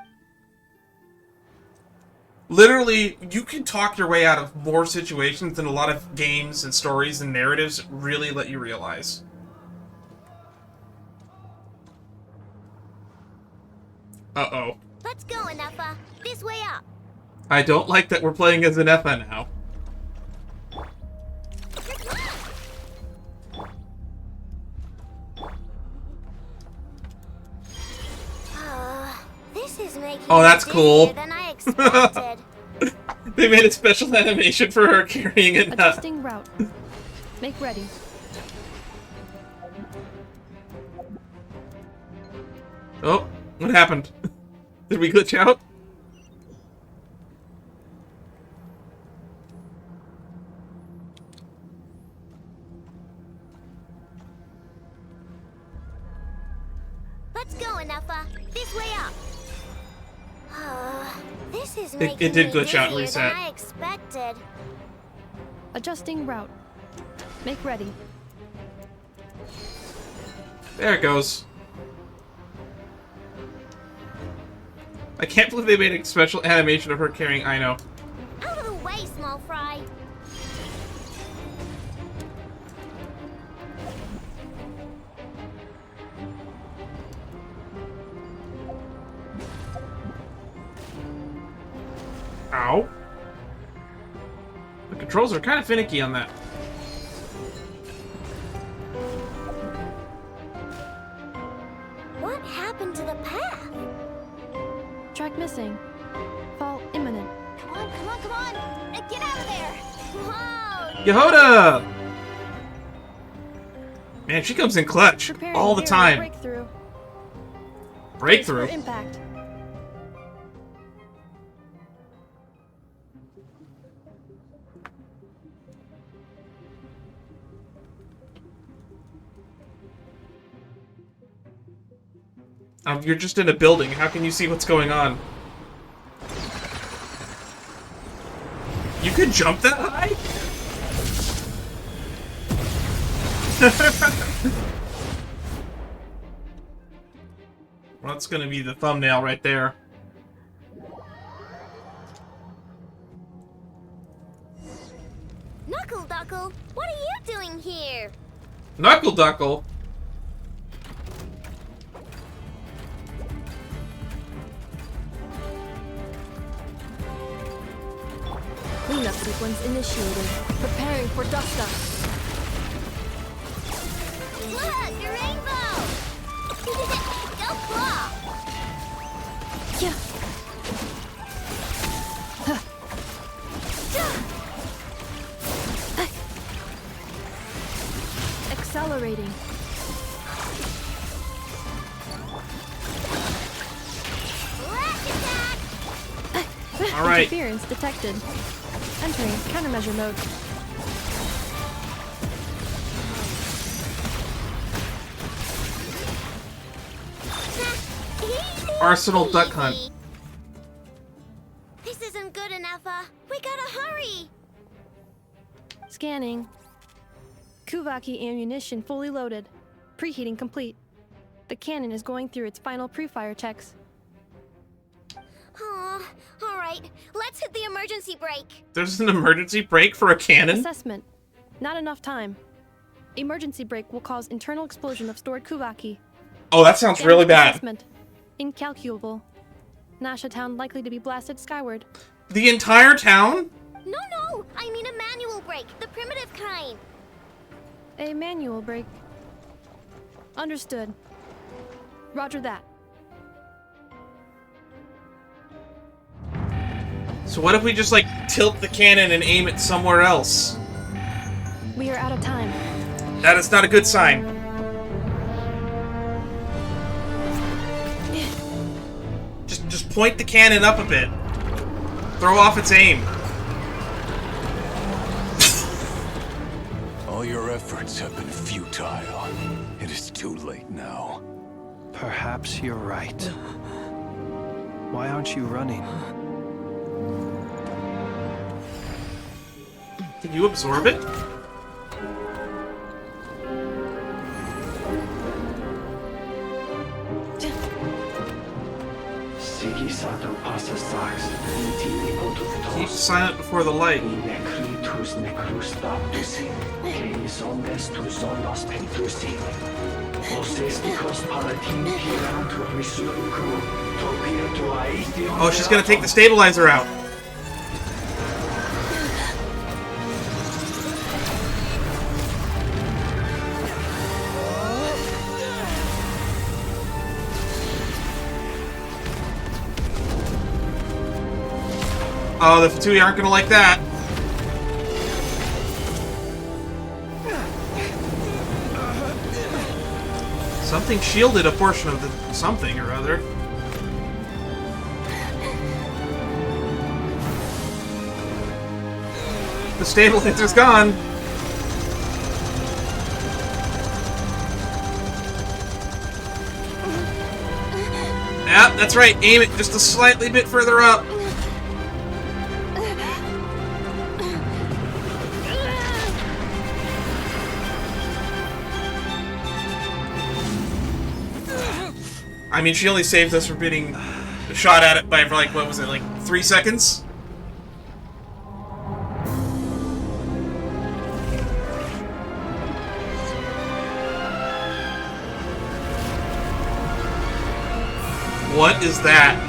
Literally, you can talk your way out of more situations than a lot of games and stories and narratives really let you realize. Uh-oh. Let's go, Enougha. This way up. I don't like that we're playing as Enocha now. This is making Oh, that's it cool. easier than I expected. They made a special animation for her carrying it. Adjusting route. Make ready. Oh, what happened? Did we glitch out? Let's go, Enocha. This way up. This is It making did me glitch out and dizzier than reset. I expected. Adjusting route. Make ready. There it goes. I can't believe they made a special animation of her carrying Aino. Out of the way, small fry. Ow. The controls are kind of finicky on that. What happened to the path? Track missing. Fall imminent. Come on, come on, come on! Get out of there! Whoa! Yehoda! Man, she comes in clutch Preparing all the area time. Breakthrough. Breakthrough. For impact. You're just in a building. How can you see what's going on? You could jump that high? Well, that's gonna be the thumbnail right there. Knuckle Duckle, what are you doing here? Knuckle Duckle? cleanup sequence initiated. Preparing for dust-up. Look, a rainbow! Go claw! Yeah. Accelerating. All right. Interference detected. Entering countermeasure mode. Arsenal duck hunt. This isn't good enough, we gotta hurry! Scanning. Kuvaki ammunition fully loaded. Preheating complete. The cannon is going through its final pre-fire checks. Oh, alright. Let's hit the emergency brake. There's an emergency brake for a cannon? Assessment. Not enough time. Emergency brake will cause internal explosion of stored Kuvaki. Oh, that sounds really bad. Assessment. Incalculable. Nasha town likely to be blasted skyward. The entire town? No, I mean a manual brake, the primitive kind. A manual brake. Understood. Roger that. So what if we just, like, tilt the cannon and aim it somewhere else? We are out of time. That is not a good sign. Just point the cannon up a bit. Throw off its aim. All your efforts have been futile. It is too late now. Perhaps you're right. Why aren't you running? Can you absorb it? Keep silent before the light. Oh, she's gonna take the stabilizer out. Oh, the Fatui aren't gonna like that. Something shielded a portion of the something or other. The stabilizer's gone. Yep, that's right. Aim it just a slightly bit further up. I mean, she only saved us from getting shot at it by, like, what was it, like 3 seconds? What is that?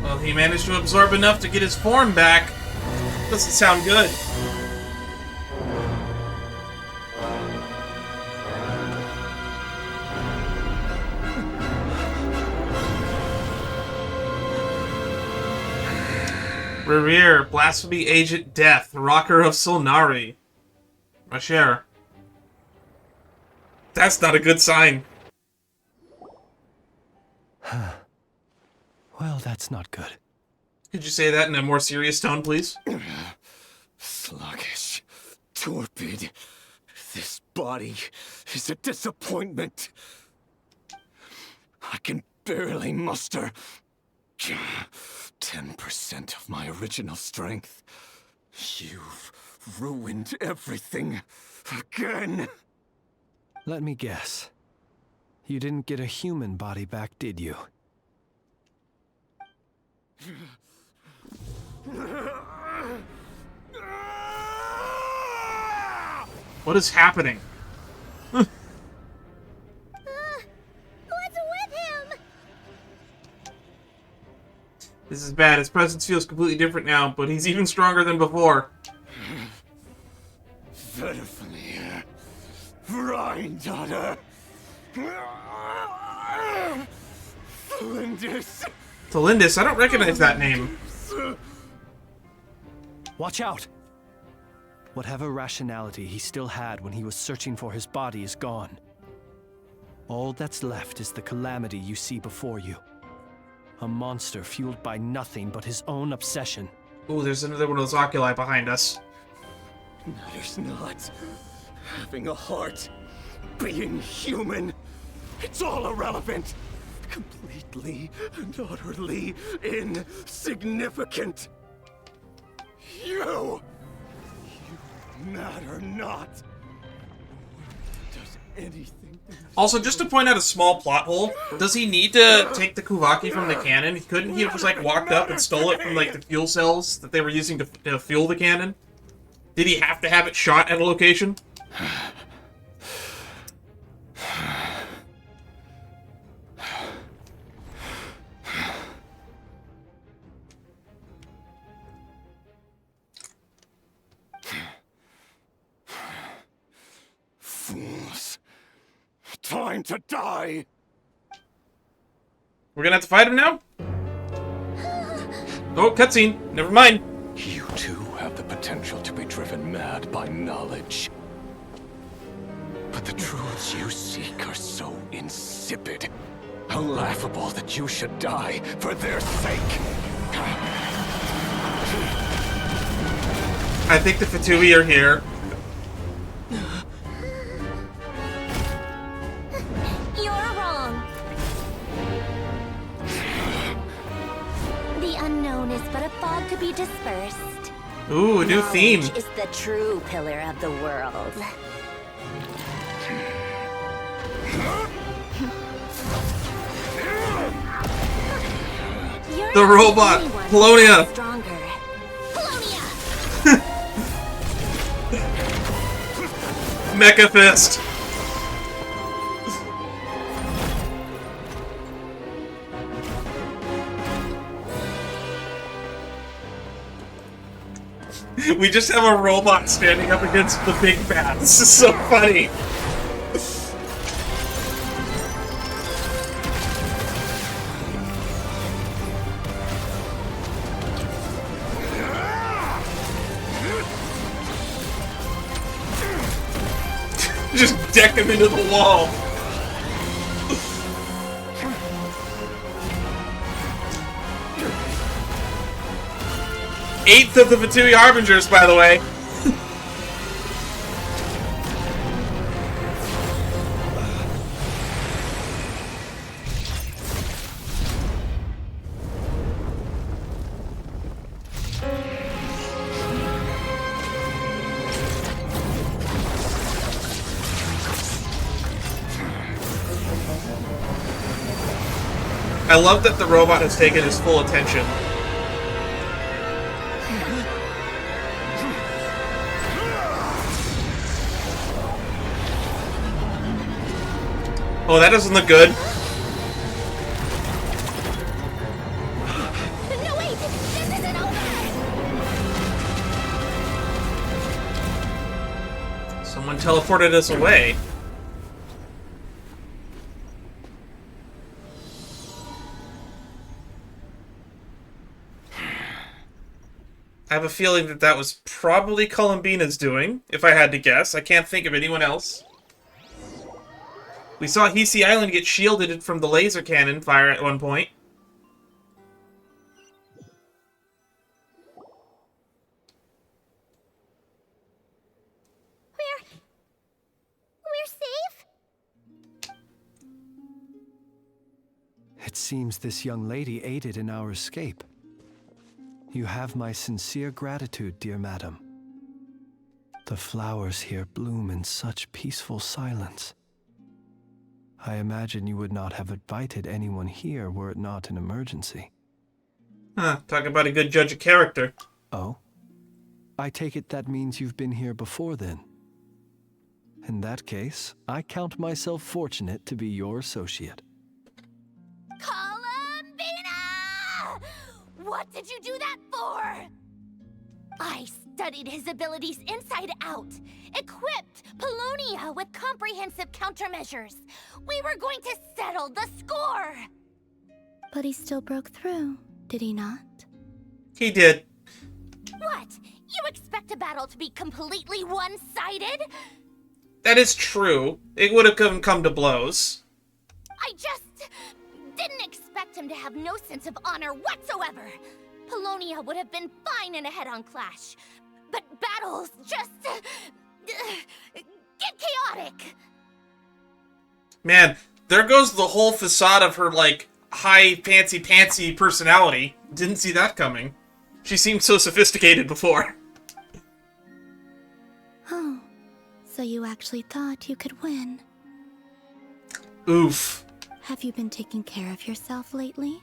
Well, he managed to absorb enough to get his form back. Doesn't sound good. Reverie, Blasphemy Agent Death, Rocker of Solnari. Rasher. That's not a good sign. Well, that's not good. Could you say that in a more serious tone, please? Sluggish. Torpid. This body is a disappointment. I can barely muster 10% of my original strength. You've ruined everything again. Let me guess. You didn't get a human body back, did you? What is happening? What's with him? This is bad. His presence feels completely different now, but he's even stronger than before. Verfnir, Rhine-daughter, Lindis. Talindis? I don't recognize that name. Watch out! Whatever rationality he still had when he was searching for his body is gone. All that's left is the calamity you see before you. A monster fueled by nothing but his own obsession. Ooh, there's another one of those oculi behind us. Matters not. Having a heart, being human, it's all irrelevant. Completely and utterly insignificant. You matter not. Does anything. Also, just to point out a small plot hole, does he need to take the Kuvaki from the cannon? Couldn't he have just, like, walked up and stole it from, like, the fuel cells that they were using to fuel the cannon? Did he have to have it shot at a location? Fools. Time to die. We're gonna have to fight him now? Oh, cutscene. Never mind. You too have the potential to be driven mad by knowledge. But the truths you seek are so insipid. How laughable that you should die for their sake. I think the Fatui are here. You're wrong. The unknown is but a fog to be dispersed. Ooh, a new theme. Knowledge is the true pillar of the world. The robot, Polonia. Stronger. Mecha Fist. We just have a robot standing up against the big bat. This is so funny. Just deck him into the wall. Eighth of the Fatui Harbingers, by the way. I love that the robot has taken his full attention. Oh, that doesn't look good. No, wait! This isn't over! Someone teleported us away. I have a feeling that that was probably Columbina's doing, if I had to guess. I can't think of anyone else. We saw Hisi Island get shielded from the laser cannon fire at one point. We're safe? It seems this young lady aided in our escape. You have my sincere gratitude, dear madam. The flowers here bloom in such peaceful silence. I imagine you would not have invited anyone here were it not an emergency. Huh, talk about a good judge of character. Oh? I take it that means you've been here before then. In that case, I count myself fortunate to be your associate. Columbina! What did you do that for? I studied his abilities inside out, equipped Polonia with comprehensive countermeasures. We were going to settle the score. But he still broke through, did he not? He did. What? You expect a battle to be completely one-sided? That is true. It would have come to blows. I just didn't expect him to have no sense of honor whatsoever. Polonia would have been fine in a head-on clash, but battles just get chaotic. Man, there goes the whole facade of her, like, high fancy-pantsy personality. Didn't see that coming. She seemed so sophisticated before. Oh, so you actually thought you could win. Oof. Have you been taking care of yourself lately?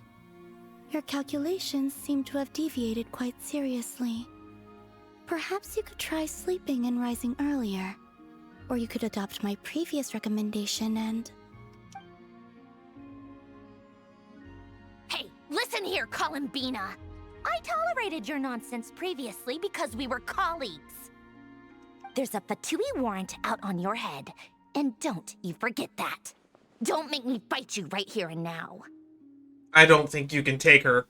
Your calculations seem to have deviated quite seriously. Perhaps you could try sleeping and rising earlier. Or you could adopt my previous recommendation and... Hey, listen here, Columbina. I tolerated your nonsense previously because we were colleagues. There's a Fatui warrant out on your head, and don't you forget that. Don't make me fight you right here and now. I don't think you can take her.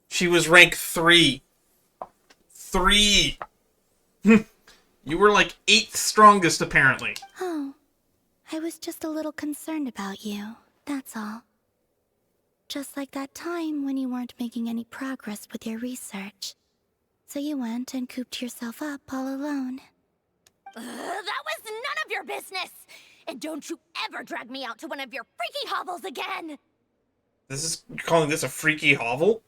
She was rank 3. 3! You were like 8th strongest, apparently. Oh, I was just a little concerned about you, that's all. Just like that time when you weren't making any progress with your research. So you went and cooped yourself up all alone. That was none of your business! And don't you ever drag me out to one of your freaky hovels again! You're calling this a freaky hovel?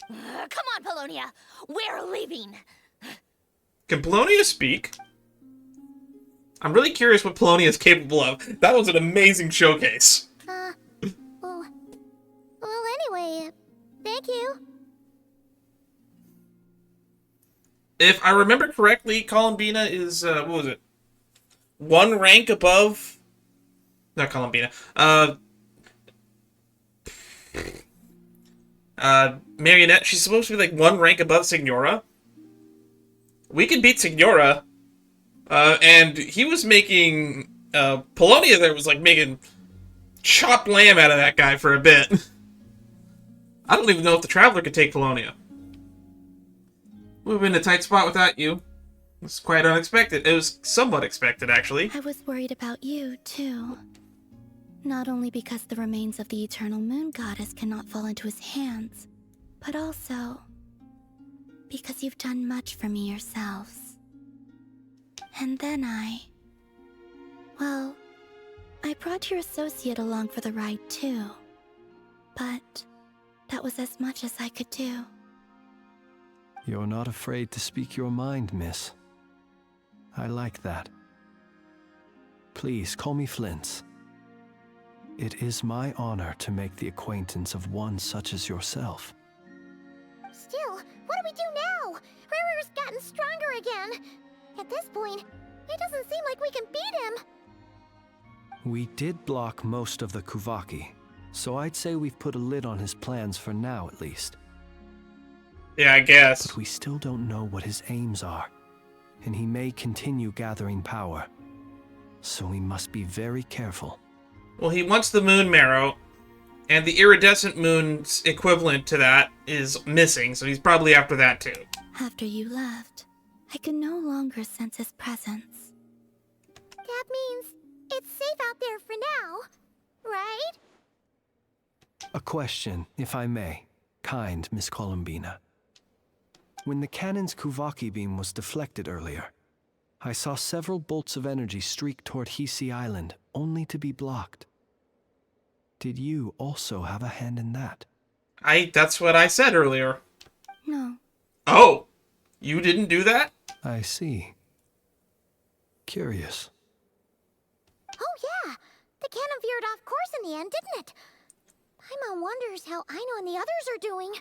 Come on, Polonia! We're leaving! Can Polonia speak? I'm really curious what Polonia is capable of. That was an amazing showcase. Well, anyway, thank you. If I remember correctly, Columbina is, what was it? 1 rank above... Not Columbina. Marionette, she's supposed to be like 1 rank above Signora. We could beat Signora. And he was making, Polonia there was like making chopped lamb out of that guy for a bit. I don't even know if the Traveler could take Polonia. We've been in a tight spot without you. It's quite unexpected. It was somewhat expected, actually. I was worried about you, too. Not only because the remains of the Eternal Moon Goddess cannot fall into his hands, but also because you've done much for me yourselves. And then well, I brought your associate along for the ride, too. But that was as much as I could do. You're not afraid to speak your mind, miss. I like that. Please call me Flint's. It is my honor to make the acquaintance of one such as yourself. Still, what do we do now? Rarer's gotten stronger again. At this point, it doesn't seem like we can beat him. We did block most of the Kuvaki, so I'd say we've put a lid on his plans for now, at least. Yeah, I guess. But we still don't know what his aims are, and he may continue gathering power. So we must be very careful. Well, he wants the moon marrow, and the iridescent moon's equivalent to that is missing, so he's probably after that too. After you left, I could no longer sense his presence. That means it's safe out there for now, right? A question, if I may, kind Miss Columbina. When the cannon's Kuvaki beam was deflected earlier, I saw several bolts of energy streak toward Hisi Island, only to be blocked. Did you also have a hand in that? That's what I said earlier. No. Oh! You didn't do that? I see. Curious. Oh yeah! The cannon veered off course in the end, didn't it? Paimon wonders how Aino and the others are doing.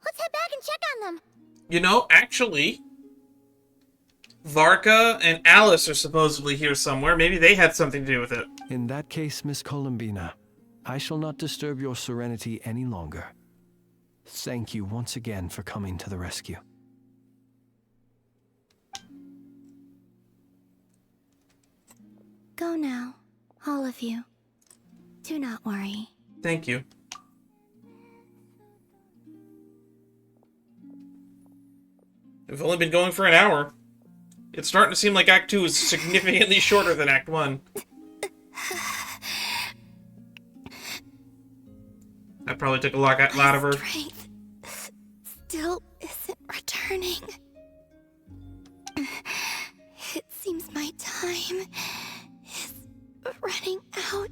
Let's head back and check on them. You know, actually, Varka and Alice are supposedly here somewhere. Maybe they had something to do with it. In that case, Miss Columbina, I shall not disturb your serenity any longer. Thank you once again for coming to the rescue. Go now, all of you. Do not worry. Thank you. We've only been going for an hour. It's starting to seem like Act 2 is significantly shorter than Act 1. That probably took a lot out of her. Strength still isn't returning. It seems my time is running out.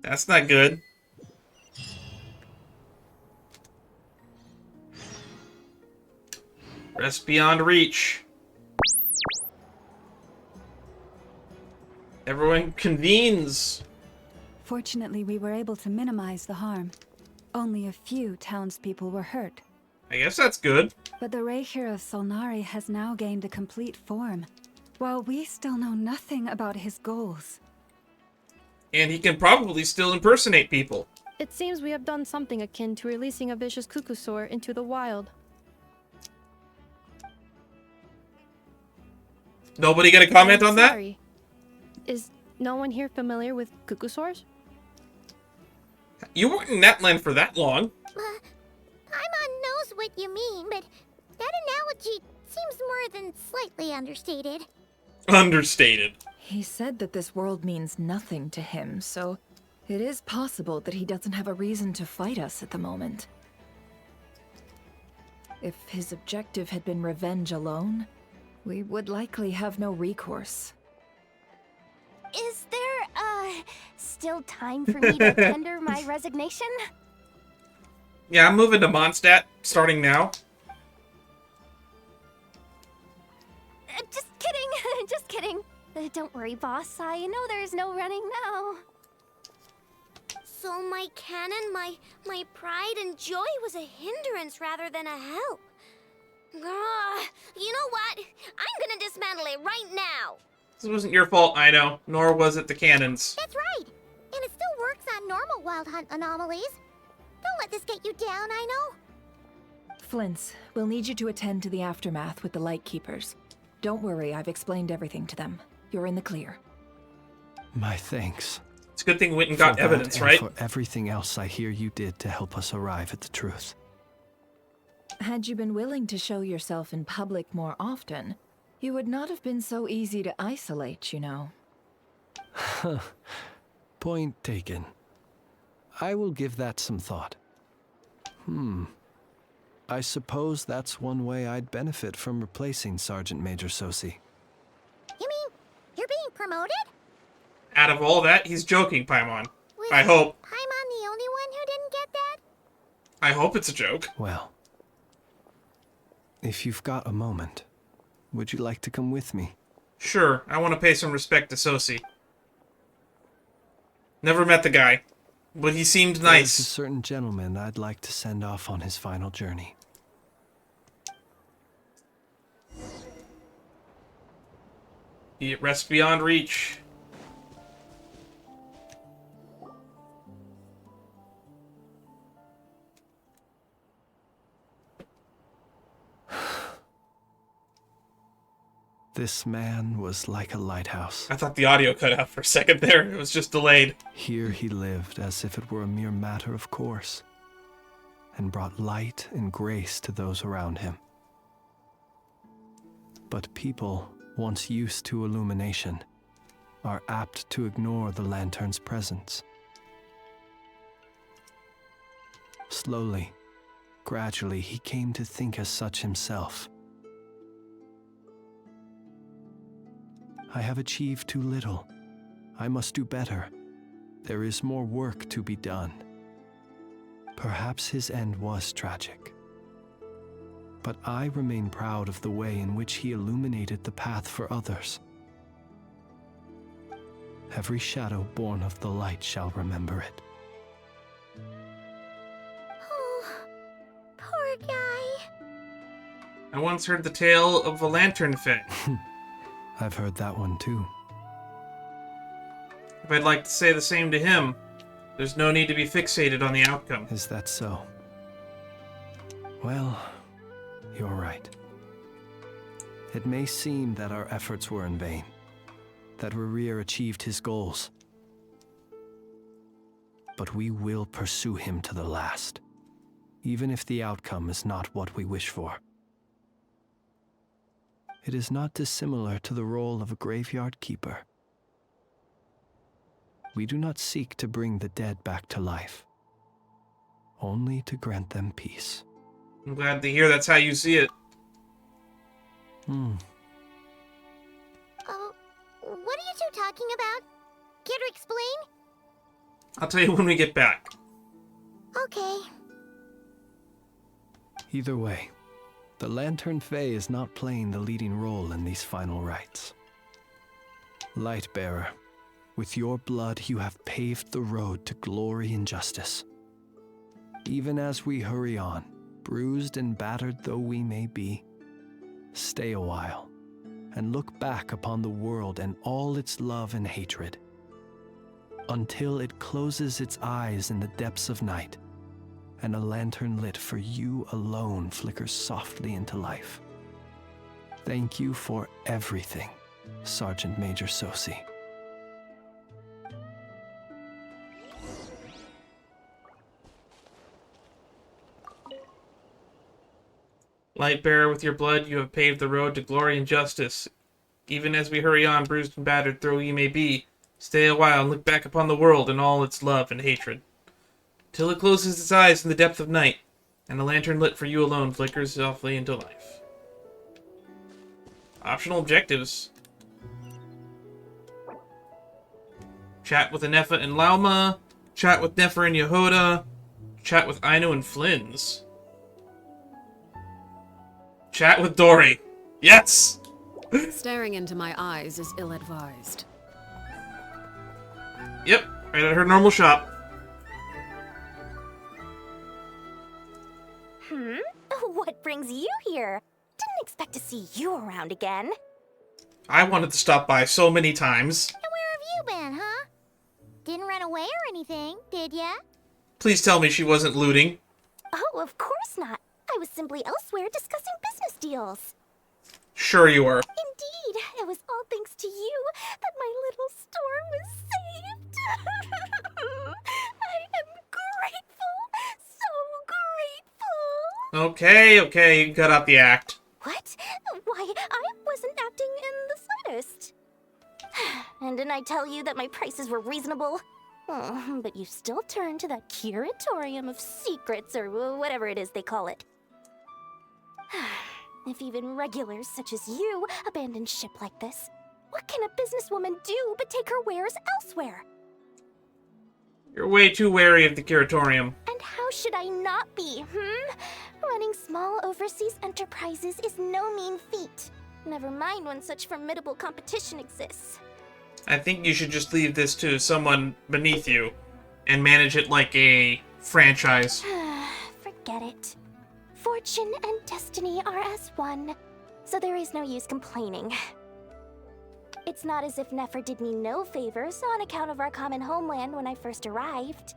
That's not good. Rest beyond reach. Everyone convenes. Fortunately, we were able to minimize the harm. Only a few townspeople were hurt. I guess that's good. But the Rayhir of Solnari has now gained a complete form, while we still know nothing about his goals. And he can probably still impersonate people. It seems we have done something akin to releasing a vicious Kukusaur into the wild. Nobody gonna comment on that? Sorry. Is no one here familiar with Kukusaurs? You weren't in that land for that long. Paimon knows what you mean, but that analogy seems more than slightly understated. Understated. He said that this world means nothing to him, so it is possible that he doesn't have a reason to fight us at the moment. If his objective had been revenge alone, we would likely have no recourse. Is there, still time for me to tender my resignation? Yeah, I'm moving to Mondstadt, starting now. Just kidding, just kidding. Don't worry, boss. I know there's no running now. So my cannon, my pride and joy was a hindrance rather than a help. You know what? I'm gonna dismantle it right now. This wasn't your fault, I know. Nor was it the cannons. That's right. And it still works on normal wild hunt anomalies. Don't let this get you down, I know. Flints, we'll need you to attend to the aftermath with the Lightkeepers. Don't worry, I've explained everything to them. You're in the clear. My thanks. It's a good thing Witten got For evidence, that and right? for everything else I hear you did to help us arrive at the truth. Had you been willing to show yourself in public more often, you would not have been so easy to isolate, you know. Point taken. I will give that some thought. I suppose that's one way I'd benefit from replacing Sergeant Major Sosi. You mean you're being promoted? Out of all that, he's joking, Paimon. Was I hope. Paimon the only one who didn't get that? I hope it's a joke. Well, if you've got a moment, would you like to come with me? Sure, I want to pay some respect to Sosi. Never met the guy, but he seemed There's a nice. certain gentleman I'd like to send off on his final journey. Be it rest beyond reach. This man was like a lighthouse. I thought the audio cut out for a second there. It was just delayed. Here he lived as if it were a mere matter of course, and brought light and grace to those around him. But people, once used to illumination, are apt to ignore the lantern's presence. Slowly, gradually, he came to think as such himself. I have achieved too little. I must do better. There is more work to be done. Perhaps his end was tragic. But I remain proud of the way in which he illuminated the path for others. Every shadow born of the light shall remember it. Oh, poor guy. I once heard the tale of a lantern fae. I've heard that one too. If I'd like to say the same to him, there's no need to be fixated on the outcome. Is that so? Well, you're right. It may seem that our efforts were in vain, that Rerir achieved his goals. But we will pursue him to the last, even if the outcome is not what we wish for. It is not dissimilar to the role of a graveyard keeper. We do not seek to bring the dead back to life, only to grant them peace. I'm glad to hear that's how you see it. What are you two talking about? Care to explain? I'll tell you when we get back. Okay. Either way, the Lantern Fae is not playing the leading role in these final rites. Lightbearer, with your blood you have paved the road to glory and justice. Even as we hurry on, bruised and battered though we may be, stay a while and look back upon the world and all its love and hatred, until it closes its eyes in the depths of night, and a lantern lit for you alone flickers softly into life. Thank you for everything, Sergeant Major Sosi. Lightbearer, with your blood you have paved the road to glory and justice. Even as we hurry on, bruised and battered though ye may be, stay a while and look back upon the world and all its love and hatred, till it closes its eyes in the depth of night, and a lantern lit for you alone flickers softly into life. Optional objectives. Chat with Anefa and Lauma, chat with Nefer and Yehoda, chat with Aino and Flynn's. Chat with Dory. Yes! Staring into my eyes is ill-advised. Yep, right at her normal shop. What brings you here? Didn't expect to see you around again. I wanted to stop by so many times. And where have you been, huh? Didn't run away or anything, did ya? Please tell me she wasn't looting. Oh, of course not. I was simply elsewhere discussing business deals. Sure you were. Indeed, it was all thanks to you that my little store was saved. I am grateful, so grateful. Okay, you can cut out the act. What? Why, I wasn't acting in the slightest. And didn't I tell you that my prices were reasonable? Oh, but you still turn to that curatorium of secrets, or whatever it is they call it. If even regulars such as you abandon ship like this, what can a businesswoman do but take her wares elsewhere? You're way too wary of the curatorium. And how should I not be, Running small overseas enterprises is no mean feat. Never mind when such formidable competition exists. I think you should just leave this to someone beneath you and manage it like a franchise. Forget it. Fortune and destiny are as one, so there is no use complaining. It's not as if Nefer did me no favors on account of our common homeland when I first arrived.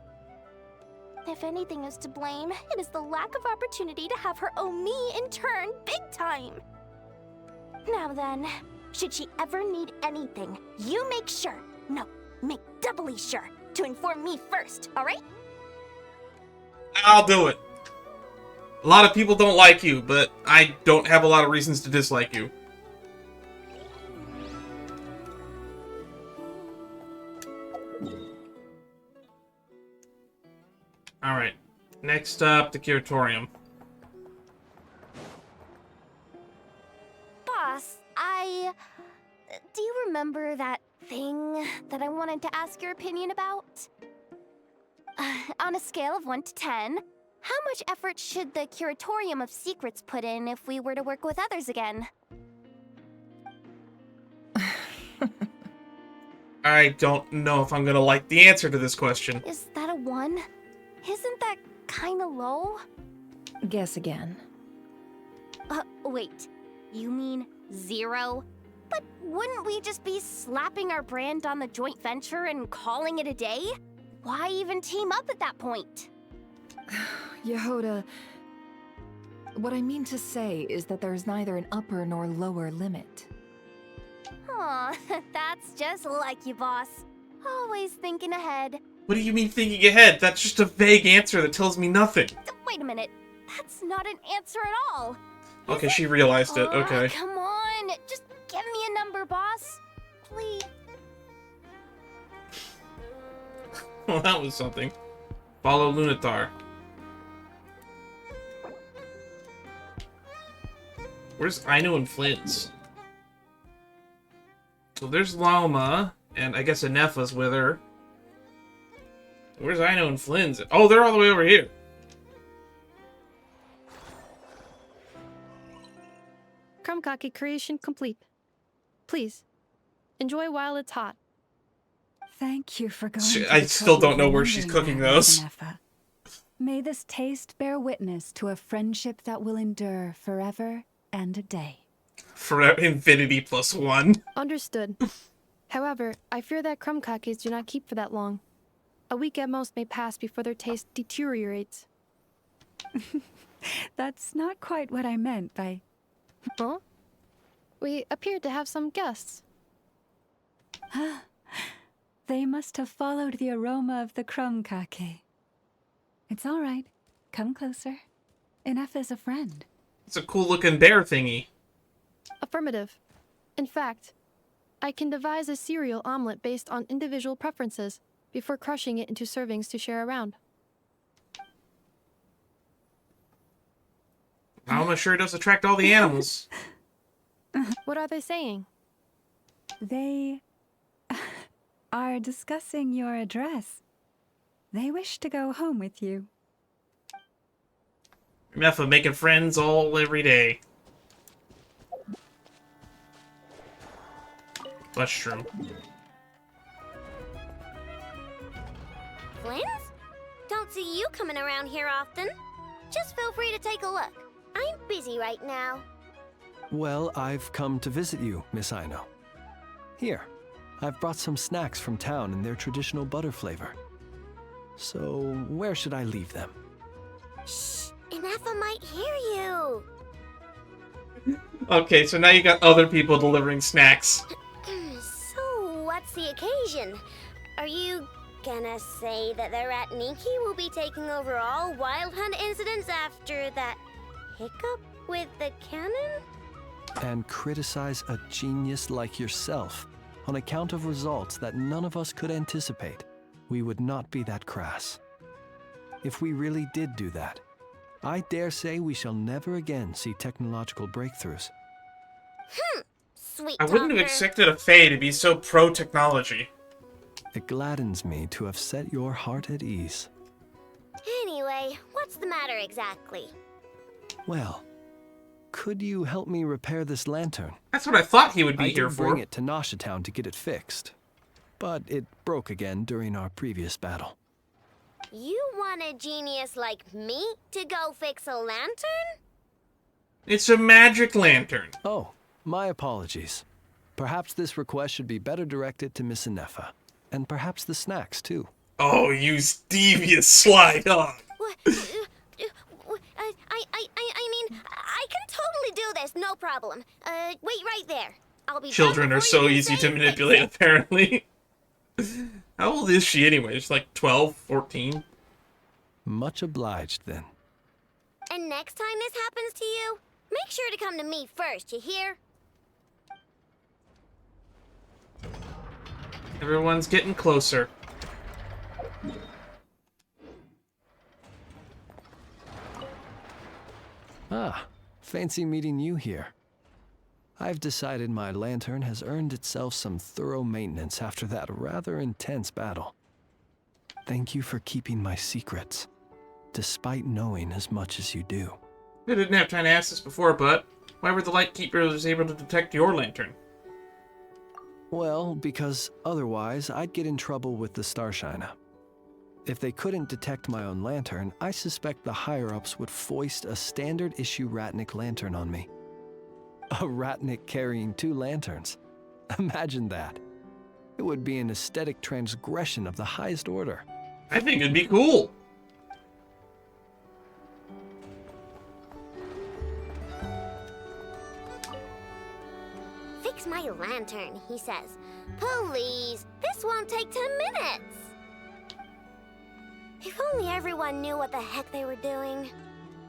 If anything is to blame, it is the lack of opportunity to have her owe me in turn big time. Now then, should she ever need anything, you make sure, make doubly sure, to inform me first, alright? I'll do it. A lot of people don't like you, but I don't have a lot of reasons to dislike you. Alright, next up, the curatorium. Boss, do you remember that thing that I wanted to ask your opinion about? On a scale of 1 to 10, how much effort should the Curatorium of Secrets put in if we were to work with others again? I don't know if I'm gonna like the answer to this question. Is that a 1? Isn't that kinda low? Guess again. Wait, you mean 0? But wouldn't we just be slapping our brand on the joint venture and calling it a day? Why even team up at that point? Yehoda, what I mean to say is that there's neither an upper nor lower limit. Aw, that's just like you, boss. Always thinking ahead. What do you mean thinking ahead? That's just a vague answer that tells me nothing. Wait a minute. That's not an answer at all. Okay, she realized it. Okay. Come on. Just give me a number, boss. Please. Well, that was something. Follow Lunathar. Where's Aino and Flint's? So there's Lalma, and I guess Anefa's with her. Where's Aino and Flynn's? Oh, they're all the way over here. Krumkake creation complete. Please, enjoy while it's hot. Thank you for going I still don't know where she's cooking those. May this taste bear witness to a friendship that will endure forever and a day. For infinity plus 1. Understood. However, I fear that krumkakes do not keep for that long. A week at most may pass before their taste deteriorates. That's not quite what I meant by... Huh? We appeared to have some guests. They must have followed the aroma of the krumkake. It's all right. Come closer. Enough is a friend. It's a cool looking bear thingy. Affirmative. In fact, I can devise a cereal omelet based on individual preferences before crushing it into servings to share around. Alma sure does attract all the animals. What are they saying? They are discussing your address. They wish to go home with you. Nefa making friends every day. That's true. Flynn's? Don't see you coming around here often. Just feel free to take a look. I'm busy right now. Well, I've come to visit you, Miss Aino. Here, I've brought some snacks from town in their traditional butter flavor. So, where should I leave them? Shh, Enefa might hear you. Okay, so now you got other people delivering snacks. So, what's the occasion? Are you gonna say that the Rat Ninki will be taking over all Wild Hunt incidents after that hiccup with the cannon? And criticize a genius like yourself on account of results that none of us could anticipate. We would not be that crass. If we really did do that, I dare say we shall never again see technological breakthroughs. Sweet I wouldn't have talker. expected a Fae to be so pro-technology. It gladdens me to have set your heart at ease. Anyway, what's the matter exactly? Well, could you help me repair this lantern? That's what I thought he would be I here did for. bring it to Nasha Town to get it fixed, but it broke again during our previous battle. You want a genius like me to go fix a lantern? It's a magic lantern. Oh, my apologies. Perhaps this request should be better directed to Miss Enefa. And perhaps the snacks, too. Oh, you devious sly dog. I mean, I can totally do this, no problem. Wait right there. I'll be Children are so easy to manipulate, apparently. How old is she anyway? She's like 12, 14? Much obliged, then. And next time this happens to you, make sure to come to me first, you hear? Everyone's getting closer. Ah, fancy meeting you here. I've decided my lantern has earned itself some thorough maintenance after that rather intense battle. Thank you for keeping my secrets, despite knowing as much as you do. I didn't have time to ask this before, but why were the Lightkeepers able to detect your lantern? Well, because otherwise I'd get in trouble with the Starshina. If they couldn't detect my own lantern, I suspect the higher-ups would foist a standard-issue Ratnik lantern on me. A ratnik carrying 2 lanterns. Imagine that. It would be an aesthetic transgression of the highest order. I think it'd be cool. Fix my lantern, he says. Please, this won't take 10 minutes. If only everyone knew what the heck they were doing.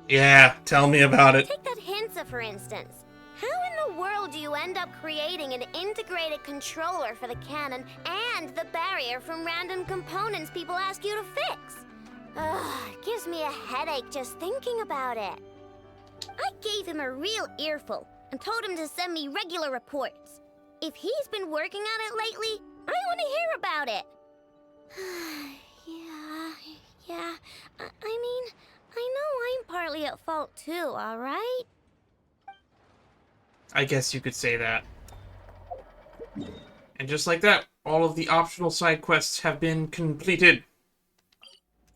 Yeah, tell me about it. Take that Hinsa, for instance. How in the world do you end up creating an integrated controller for the cannon and the barrier from random components people ask you to fix? Ugh, it gives me a headache just thinking about it. I gave him a real earful and told him to send me regular reports. If he's been working on it lately, I want to hear about it. Yeah, I mean, I know I'm partly at fault too, alright? I guess you could say that. And just like that, all of the optional side quests have been completed.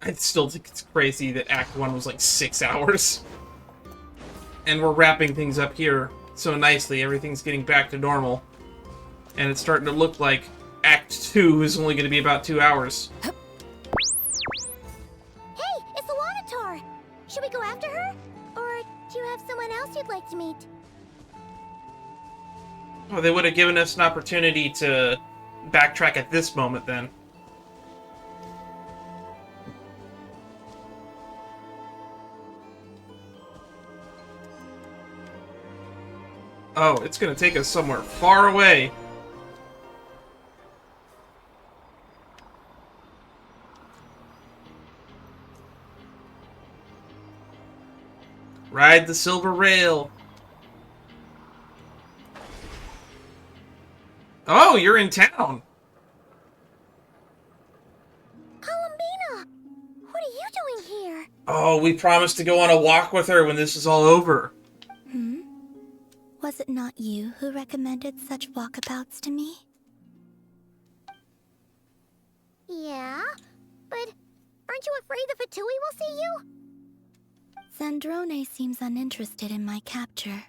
I still think it's crazy that Act 1 was like 6 hours. And we're wrapping things up here so nicely, everything's getting back to normal. And it's starting to look like Act 2 is only going to be about 2 hours. Hey, it's the Wanator! Should we go after her? Or do you have someone else you'd like to meet? Well, they would have given us an opportunity to backtrack at this moment, then. Oh, it's gonna take us somewhere far away. Ride the silver rail. Oh, you're in town. Columbina! What are you doing here? Oh, we promised to go on a walk with her when this is all over. Was it not you who recommended such walkabouts to me? Yeah, but aren't you afraid the Fatui will see you? Zandrone seems uninterested in my capture,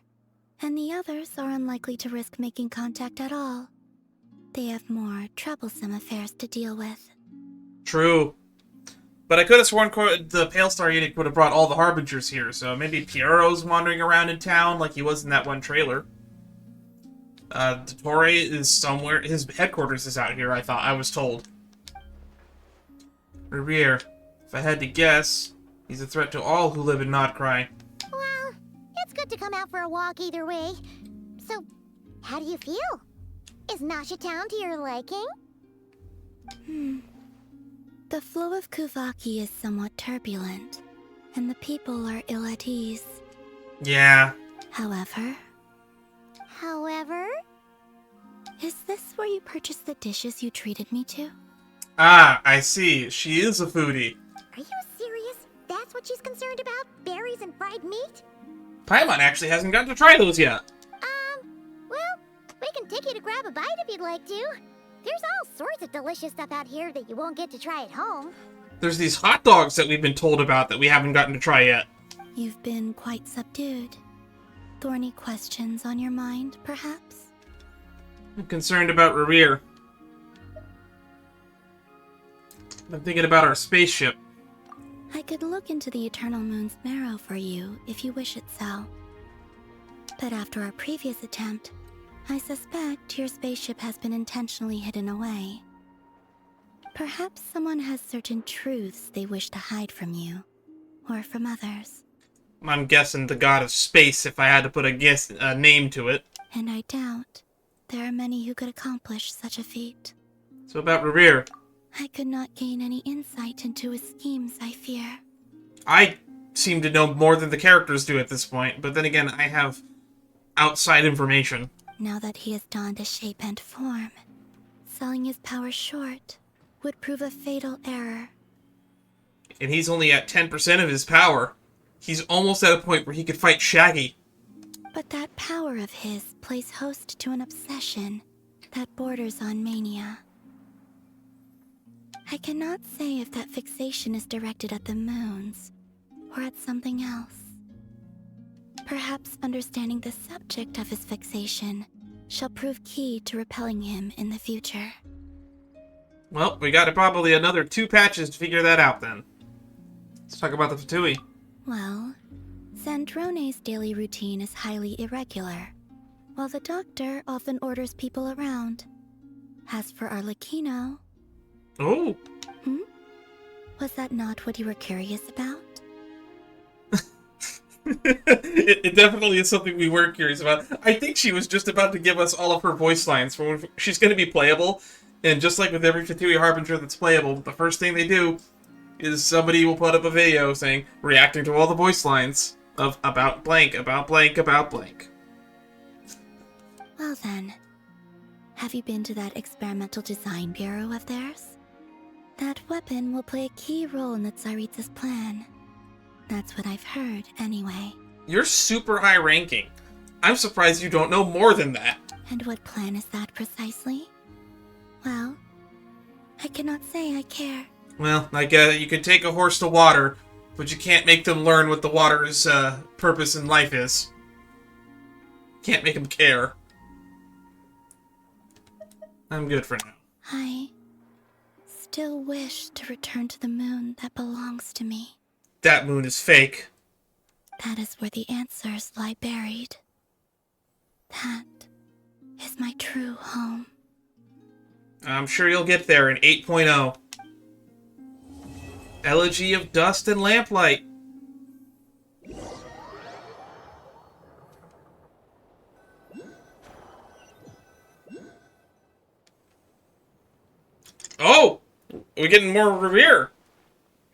and the others are unlikely to risk making contact at all. They have more troublesome affairs to deal with. True. But I could have sworn the Pale Star Edict would have brought all the Harbingers here, so maybe Piero's wandering around in town like he was in that one trailer. Dottore is somewhere. His headquarters is out here, I was told. Revere, if I had to guess, he's a threat to all who live in Notcry. Well, it's good to come out for a walk either way. So, how do you feel? Is Nasha Town to your liking? The flow of Kuvaki is somewhat turbulent, and the people are ill at ease. Yeah. However? Is this where you purchased the dishes you treated me to? Ah, I see. She is a foodie. Are you serious? That's what she's concerned about? Berries and fried meat? Paimon actually hasn't gotten to try those yet. Well, we can take you to grab a bite if you'd like to. There's all sorts of delicious stuff out here that you won't get to try at home. There's these hot dogs that we've been told about that we haven't gotten to try yet. You've been quite subdued. Thorny questions on your mind, perhaps? I'm concerned about Revere. I'm thinking about our spaceship. I could look into the Eternal Moon's marrow for you if you wish it so. But after our previous attempt, I suspect your spaceship has been intentionally hidden away. Perhaps someone has certain truths they wish to hide from you, or from others. I'm guessing the god of space if I had to put a name to it. And I doubt there are many who could accomplish such a feat. So about Revere. I could not gain any insight into his schemes, I fear. I seem to know more than the characters do at this point, but then again, I have outside information. Now that he has donned a shape and form, selling his power short would prove a fatal error. And he's only at 10% of his power. He's almost at a point where he could fight Shaggy. But that power of his plays host to an obsession that borders on mania. I cannot say if that fixation is directed at the moons or at something else. Perhaps understanding the subject of his fixation shall prove key to repelling him in the future. Well, we got probably another 2 patches to figure that out then. Let's talk about the Fatui. Well, Sandrone's daily routine is highly irregular, while the doctor often orders people around. As for Arlecchino... Oh! Was that not what you were curious about? It definitely is something we were curious about. I think she was just about to give us all of her voice lines for when she's going to be playable. And just like with every Fatui Harbinger that's playable, the first thing they do is somebody will put up a video saying, reacting to all the voice lines of about blank, about blank, about blank. Well then, have you been to that experimental design bureau of theirs? That weapon will play a key role in the Tsaritsa's plan. That's what I've heard, anyway. You're super high ranking. I'm surprised you don't know more than that. And what plan is that precisely? Well, I cannot say I care. Well, I guess you can take a horse to water, but you can't make them learn what the water's purpose in life is. Can't make them care. I'm good for now. I still wish to return to the moon that belongs to me. That moon is fake. That is where the answers lie buried. That is my true home. I'm sure you'll get there in 8.0. Elegy of Dust and Lamplight. Oh! We're getting more Revere.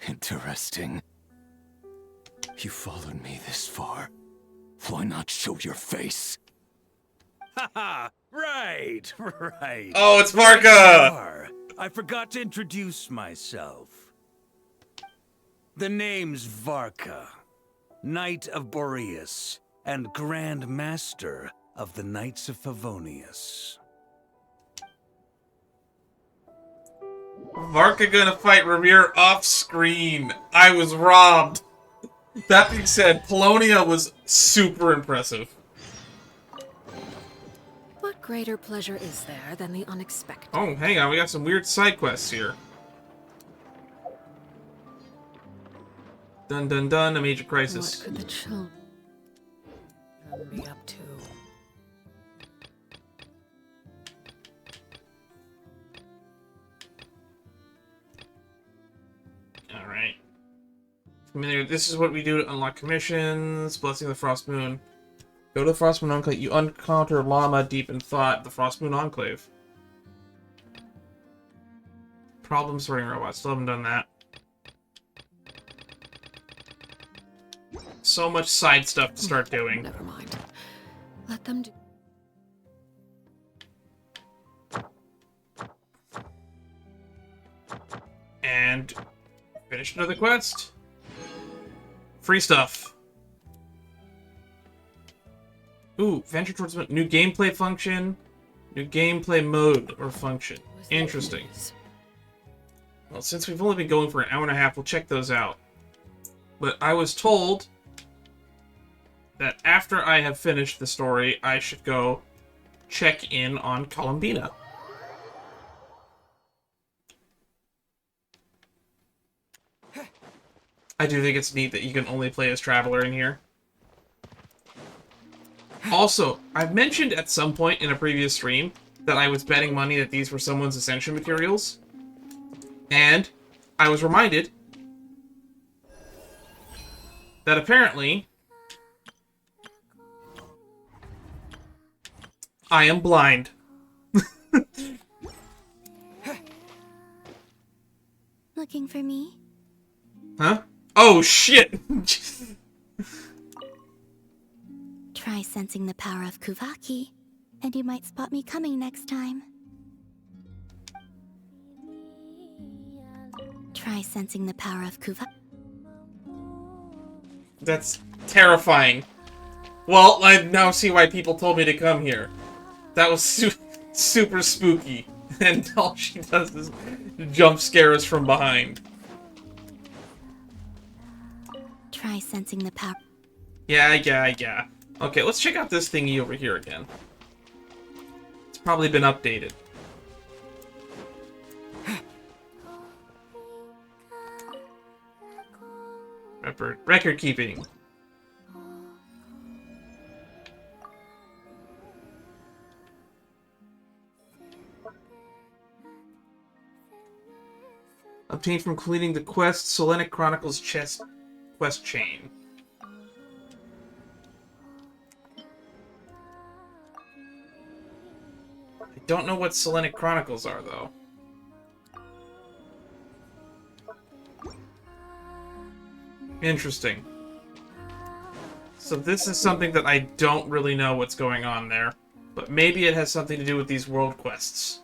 Interesting. You followed me this far. Why not show your face? Haha! Right, right. Oh, it's Varka! There you are. I forgot to introduce myself. The name's Varka, Knight of Boreas, and Grand Master of the Knights of Favonius. Varka gonna fight Revere off screen. I was robbed. That being said, Polonia was super impressive. What greater pleasure is there than the unexpected? Oh, hang on, we got some weird side quests here. Dun dun dun, a major crisis. What could the children be up to? Alright. Familiar, this is what we do to unlock commissions. Blessing of the Frostmoon. Go to the Frostmoon Enclave. You encounter Llama deep in thought. The Frostmoon Enclave. Problem sorting robots. Still haven't done that. So much side stuff to start doing. Never mind. Let them do. And finish another quest. Free stuff. Ooh, venture towards new gameplay function. New gameplay mode or function. Interesting. Well, since we've only been going for an hour and a half, we'll check those out. But I was told that after I have finished the story, I should go check in on Columbina. I do think it's neat that you can only play as Traveler in here. Also, I've mentioned at some point in a previous stream that I was betting money that these were someone's Ascension materials. And I was reminded that apparently I am blind. Looking for me? Huh? Oh, shit! Try sensing the power of Kuvaki, and you might spot me coming next time. Try sensing the power of Kuvaki. That's terrifying. Well, I now see why people told me to come here. That was super spooky. And all she does is jump scare us from behind. Try sensing the power. Yeah. Okay, let's check out this thingy over here again. It's probably been updated. Record keeping. Obtained from completing the quest Selenic Chronicles quest chain. I don't know what Selenic Chronicles are, though. Interesting. So this is something that I don't really know what's going on there. But maybe it has something to do with these world quests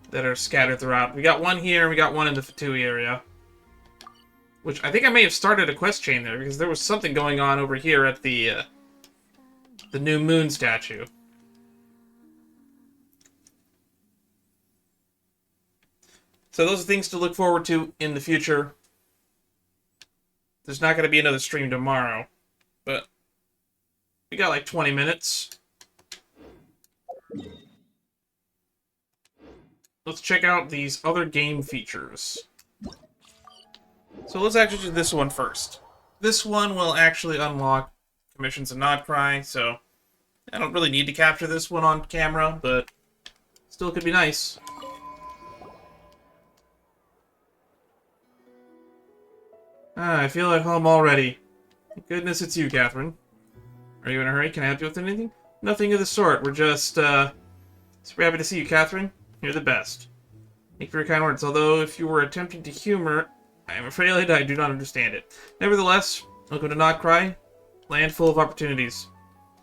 that are scattered throughout. We got one here, and we got one in the Fatui area. Which, I think I may have started a quest chain there, because there was something going on over here at the new moon statue. So those are things to look forward to in the future. There's not going to be another stream tomorrow, but we got like 20 minutes. Let's check out these other game features. So let's actually do this one first. This one will actually unlock Commissions and Not Cry, so I don't really need to capture this one on camera, but still could be nice. I feel at home already. Thank goodness it's you, Catherine. Are you in a hurry? Can I help you with anything? Nothing of the sort. We're just, super happy to see you, Catherine. You're the best. Thank you for your kind words, although if you were attempting to humor, I am afraid I do not understand it. Nevertheless, welcome to Not Cry, land full of opportunities.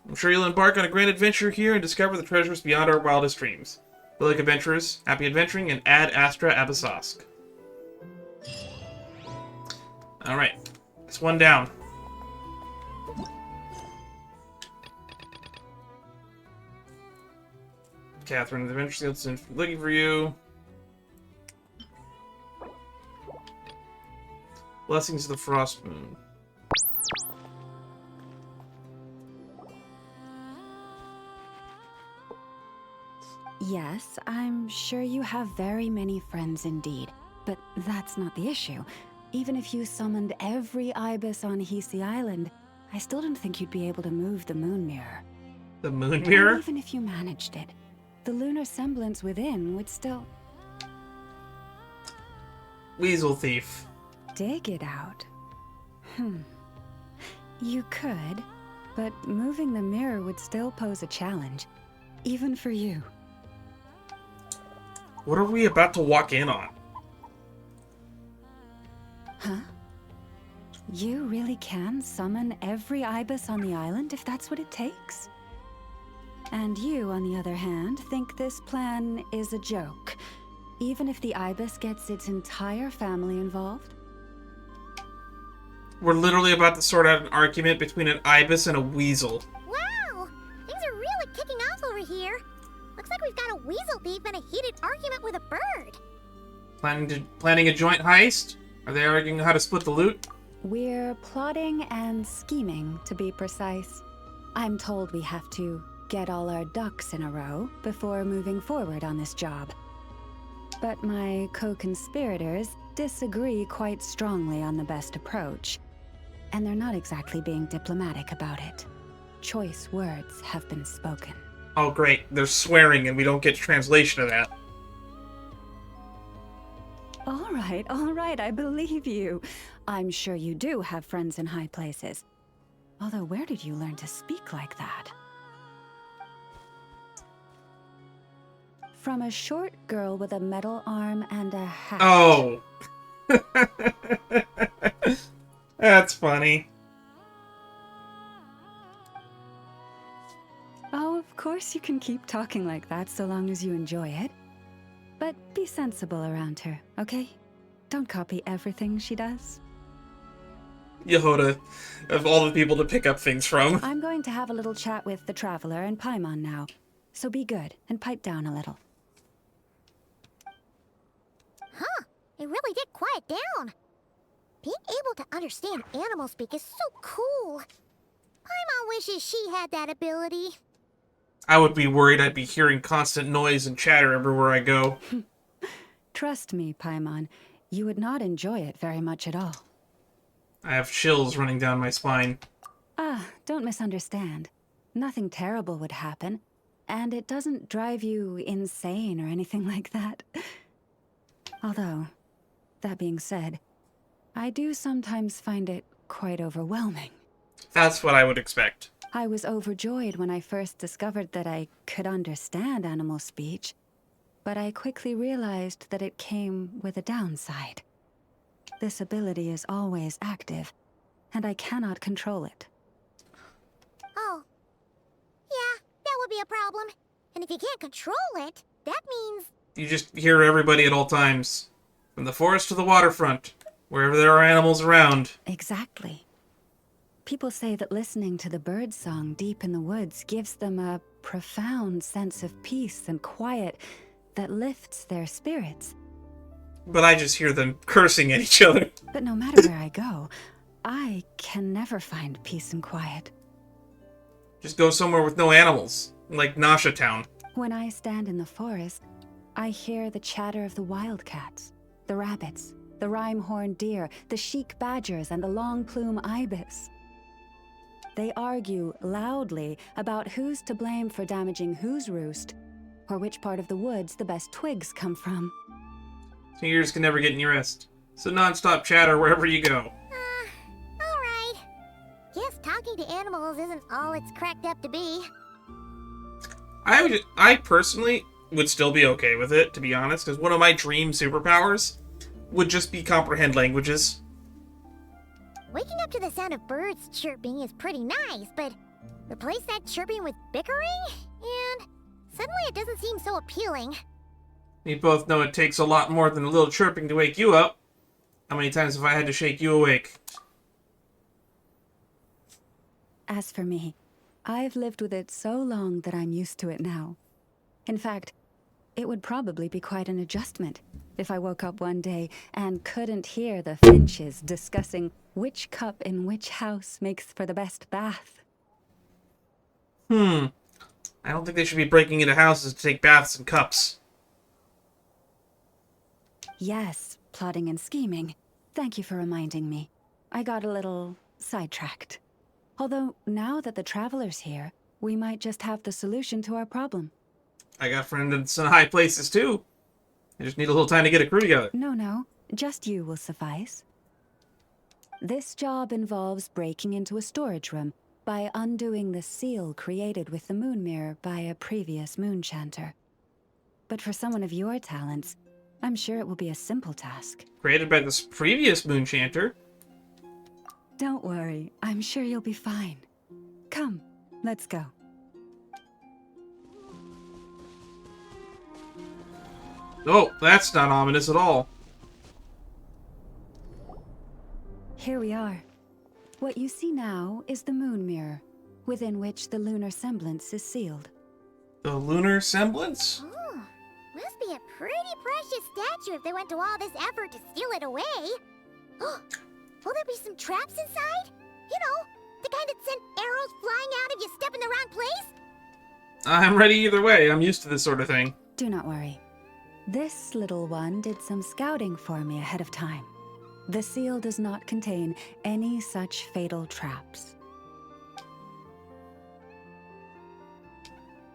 I'm sure you'll embark on a grand adventure here and discover the treasures beyond our wildest dreams. Good luck, adventurers. Happy adventuring, and Ad Astra Abyssosque. Alright, that's one down. Catherine, the adventure seal's looking for you. Blessings of the Frostmoon. Yes, I'm sure you have very many friends indeed, but that's not the issue. Even if you summoned every ibis on Hisi Island, I still don't think you'd be able to move the moon mirror. The moon mirror? And even if you managed it, the lunar semblance within would still... Weasel thief. Dig it out. You could, but moving the mirror would still pose a challenge, even for you. What are we about to walk in on? Huh? You really can summon every ibis on the island if that's what it takes? And you, on the other hand, think this plan is a joke, even if the ibis gets its entire family involved? We're literally about to sort out an argument between an ibis and a weasel. Wow! Things are really kicking off over here. Looks like we've got a weasel thief and a heated argument with a bird. Planning a joint heist? Are they arguing how to split the loot? We're plotting and scheming, to be precise. I'm told we have to get all our ducks in a row before moving forward on this job. But my co-conspirators disagree quite strongly on the best approach, and they're not exactly being diplomatic about it. Choice words have been spoken. Oh great, they're swearing and we don't get translation of that. All right, I believe you. I'm sure you do have friends in high places. Although, where did you learn to speak like that? From a short girl with a metal arm and a hat. Oh. That's funny. Oh, of course you can keep talking like that so long as you enjoy it. But be sensible around her, okay? Don't copy everything she does. Yehoda, of all the people to pick up things from. I'm going to have a little chat with the Traveler and Paimon now, so be good and pipe down a little. Huh, it really did quiet down. Being able to understand animal speak is so cool. wishes she had that ability. I would be worried I'd be hearing constant noise and chatter everywhere I go. Trust me, Paimon, you would not enjoy it very much at all. I have chills running down my spine. Ah, don't misunderstand. Nothing terrible would happen, and it doesn't drive you insane or anything like that. Although, that being said, I do sometimes find it quite overwhelming. That's what I would expect. I was overjoyed when I first discovered that I could understand animal speech, but I quickly realized that it came with a downside. This ability is always active, and I cannot control it. Oh. Yeah, that would be a problem. And if you can't control it, that means... You just hear everybody at all times. From the forest to the waterfront. Wherever there are animals around. Exactly. People say that listening to the bird song deep in the woods gives them a profound sense of peace and quiet that lifts their spirits. But I just hear them cursing at each other. But no matter where I go, I can never find peace and quiet. Just go somewhere with no animals. Like Nasha Town. When I stand in the forest, I hear the chatter of the wildcats, the rabbits, the rhyme-horned deer, the chic badgers, and the long-plume ibis. They argue loudly about who's to blame for damaging whose roost, or which part of the woods the best twigs come from. So your ears can never get any rest. So non-stop chatter wherever you go. Alright. Guess talking to animals isn't all it's cracked up to be. I personally would still be okay with it, to be honest, because one of my dream superpowers would just be comprehend languages. Waking up to the sound of birds chirping is pretty nice, but replace that chirping with bickering? And suddenly it doesn't seem so appealing. We both know it takes a lot more than a little chirping to wake you up. How many times have I had to shake you awake? As for me, I've lived with it so long that I'm used to it now. In fact, it would probably be quite an adjustment if I woke up one day and couldn't hear the finches discussing which cup in which house makes for the best bath. I don't think they should be breaking into houses to take baths in cups. Yes, plotting and scheming. Thank you for reminding me. I got a little sidetracked. Although, now that the Traveler's here, we might just have the solution to our problem. I got friends in high places, too. I just need a little time to get a crew together. No. Just you will suffice. This job involves breaking into a storage room by undoing the seal created with the moon mirror by a previous moonchanter. But for someone of your talents, I'm sure it will be a simple task. Created by this previous moonchanter? Don't worry, I'm sure you'll be fine. Come, let's go. Oh, that's not ominous at all. Here we are. What you see now is the moon mirror, within which the lunar semblance is sealed. The lunar semblance? Oh, must be a pretty precious statue if they went to all this effort to steal it away. Will there be some traps inside? You know, the kind that send arrows flying out if you step in the wrong place? I'm ready either way. I'm used to this sort of thing. Do not worry. This little one did some scouting for me ahead of time. The seal does not contain any such fatal traps.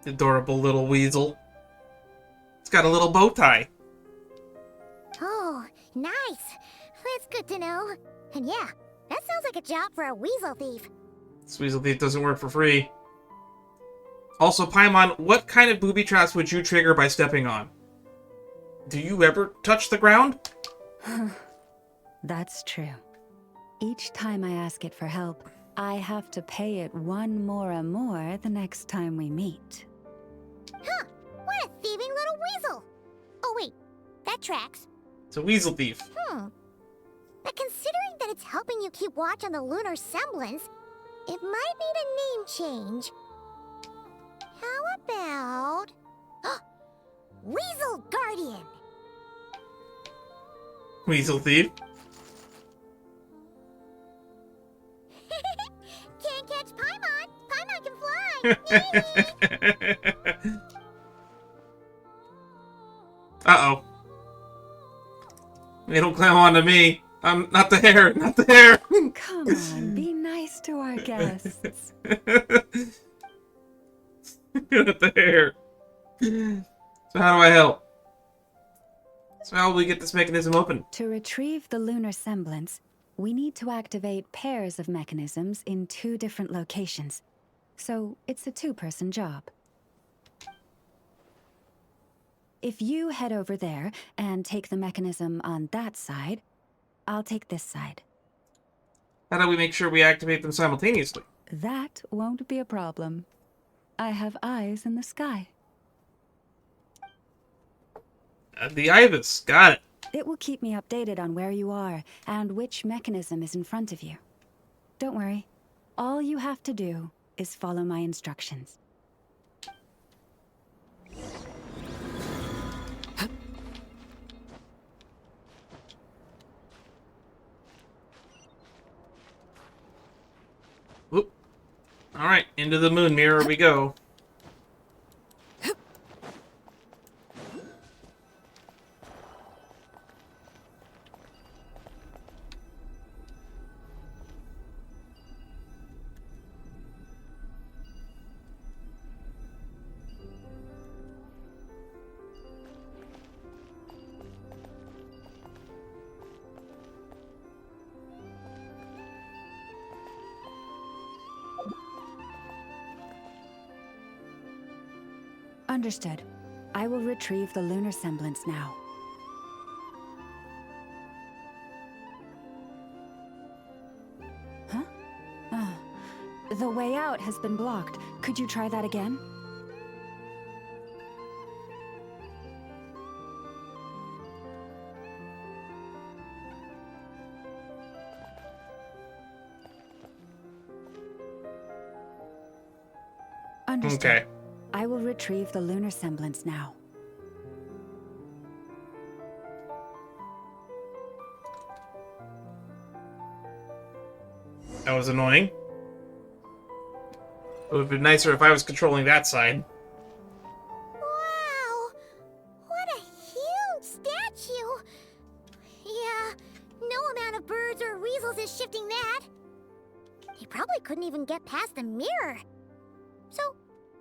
Adorable little weasel. It's got a little bow tie. Oh, nice. That's good to know. And yeah, that sounds like a job for a weasel thief. This weasel thief doesn't work for free. Also, Paimon, what kind of booby traps would you trigger by stepping on? Do you ever touch the ground? That's true. Each time I ask it for help, I have to pay it one more the next time we meet. Huh, what a thieving little weasel. Oh wait, that tracks. It's a weasel thief. But considering that it's helping you keep watch on the lunar semblance, it might need a name change. How about... Weasel Guardian! Weasel thief? Can't catch Paimon! Uh-oh. They don't climb onto me. I'm not the hair, not the hair. Come on, be nice to our guests. Not the hair. So how do I help? So how will we get this mechanism open? To retrieve the lunar semblance, we need to activate pairs of mechanisms in 2 different locations. So it's a 2-person job. If you head over there and take the mechanism on that side, I'll take this side. How do we make sure we activate them simultaneously? That won't be a problem. I have eyes in the sky. The Ibis. Got it. It will keep me updated on where you are and which mechanism is in front of you. Don't worry. All you have to do is follow my instructions. Whoop. Alright, into the moon mirror we go. Understood. I will retrieve the lunar semblance now. Huh? Ah. The way out has been blocked. Could you try that again? Understood. Okay. I will retrieve the lunar semblance now. That was annoying. It would have been nicer if I was controlling that side. Wow! What a huge statue! Yeah, no amount of birds or weasels is shifting that. They probably couldn't even get past the mirror. So,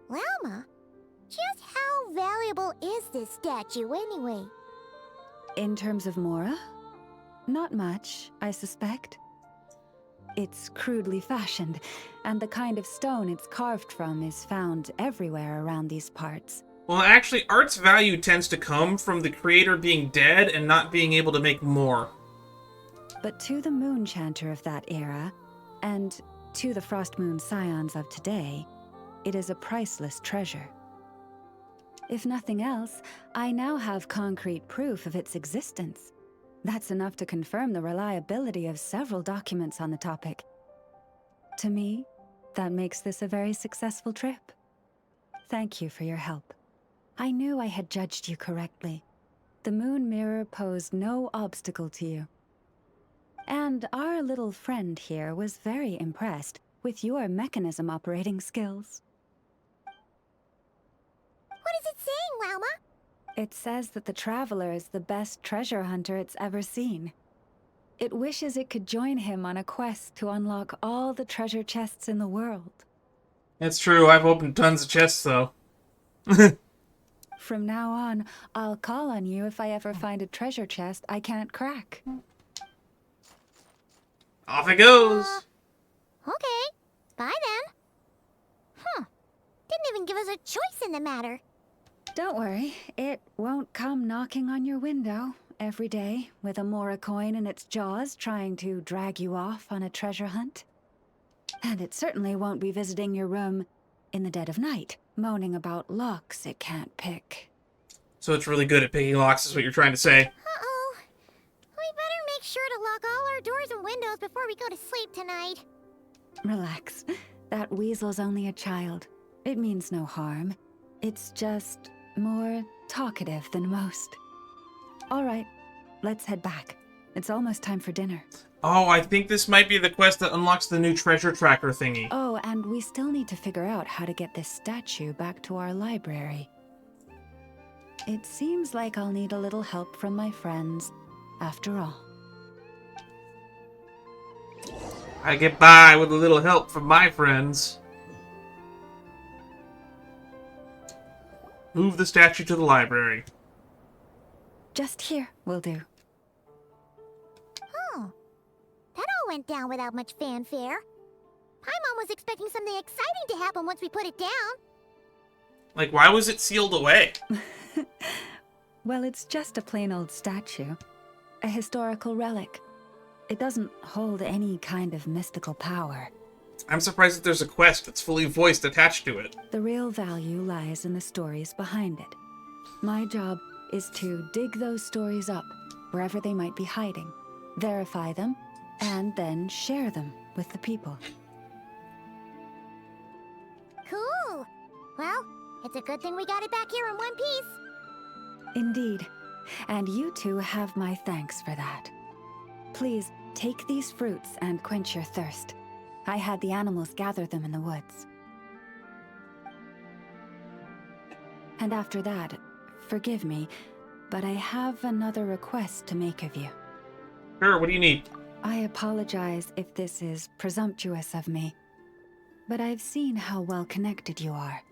Lalma, just how valuable is this statue anyway? In terms of Mora? Not much, I suspect. It's crudely fashioned, and the kind of stone it's carved from is found everywhere around these parts. Well, actually, art's value tends to come from the creator being dead and not being able to make more. But to the Moon Chanter of that era, and to the Frostmoon Scions of today, it is a priceless treasure. If nothing else, I now have concrete proof of its existence. That's enough to confirm the reliability of several documents on the topic. To me, that makes this a very successful trip. Thank you for your help. I knew I had judged you correctly. The Moon Mirror posed no obstacle to you. And our little friend here was very impressed with your mechanism operating skills. What is it saying, Lalma? It says that the Traveler is the best treasure hunter it's ever seen. It wishes it could join him on a quest to unlock all the treasure chests in the world. That's true, I've opened tons of chests, though. From now on, I'll call on you if I ever find a treasure chest I can't crack. Off it goes! Okay, bye then. Huh, didn't even give us a choice in the matter. Don't worry, it won't come knocking on your window every day with a Mora coin in its jaws trying to drag you off on a treasure hunt. And it certainly won't be visiting your room in the dead of night, moaning about locks it can't pick. So it's really good at picking locks, is what you're trying to say. Uh-oh. We better make sure to lock all our doors and windows before we go to sleep tonight. Relax. That weasel's only a child. It means no harm. It's just more talkative than most. All right, let's head back. It's almost time for dinner. Oh, I think this might be the quest that unlocks the new treasure tracker thingy. Oh, Oh, and we still need to figure out how to get this statue back to our library. It seems like I'll need a little help from my friends, after all. I get by with a little help from my friends. Move the statue to the library. Just here will do. Oh, that all went down without much fanfare. Paimon was expecting something exciting to happen once we put it down. Like, why was it sealed away? Well, it's just a plain old statue. A historical relic. It doesn't hold any kind of mystical power. I'm surprised that there's a quest that's fully voiced attached to it. The real value lies in the stories behind it. My job is to dig those stories up, wherever they might be hiding, verify them, and then share them with the people. Cool. Well, it's a good thing we got it back here in one piece. Indeed. And you two have my thanks for that. Please, take these fruits and quench your thirst. I had the animals gather them in the woods. And after that, forgive me, but I have another request to make of you. Sure, what do you need? I apologize if this is presumptuous of me, but I've seen how well connected you are,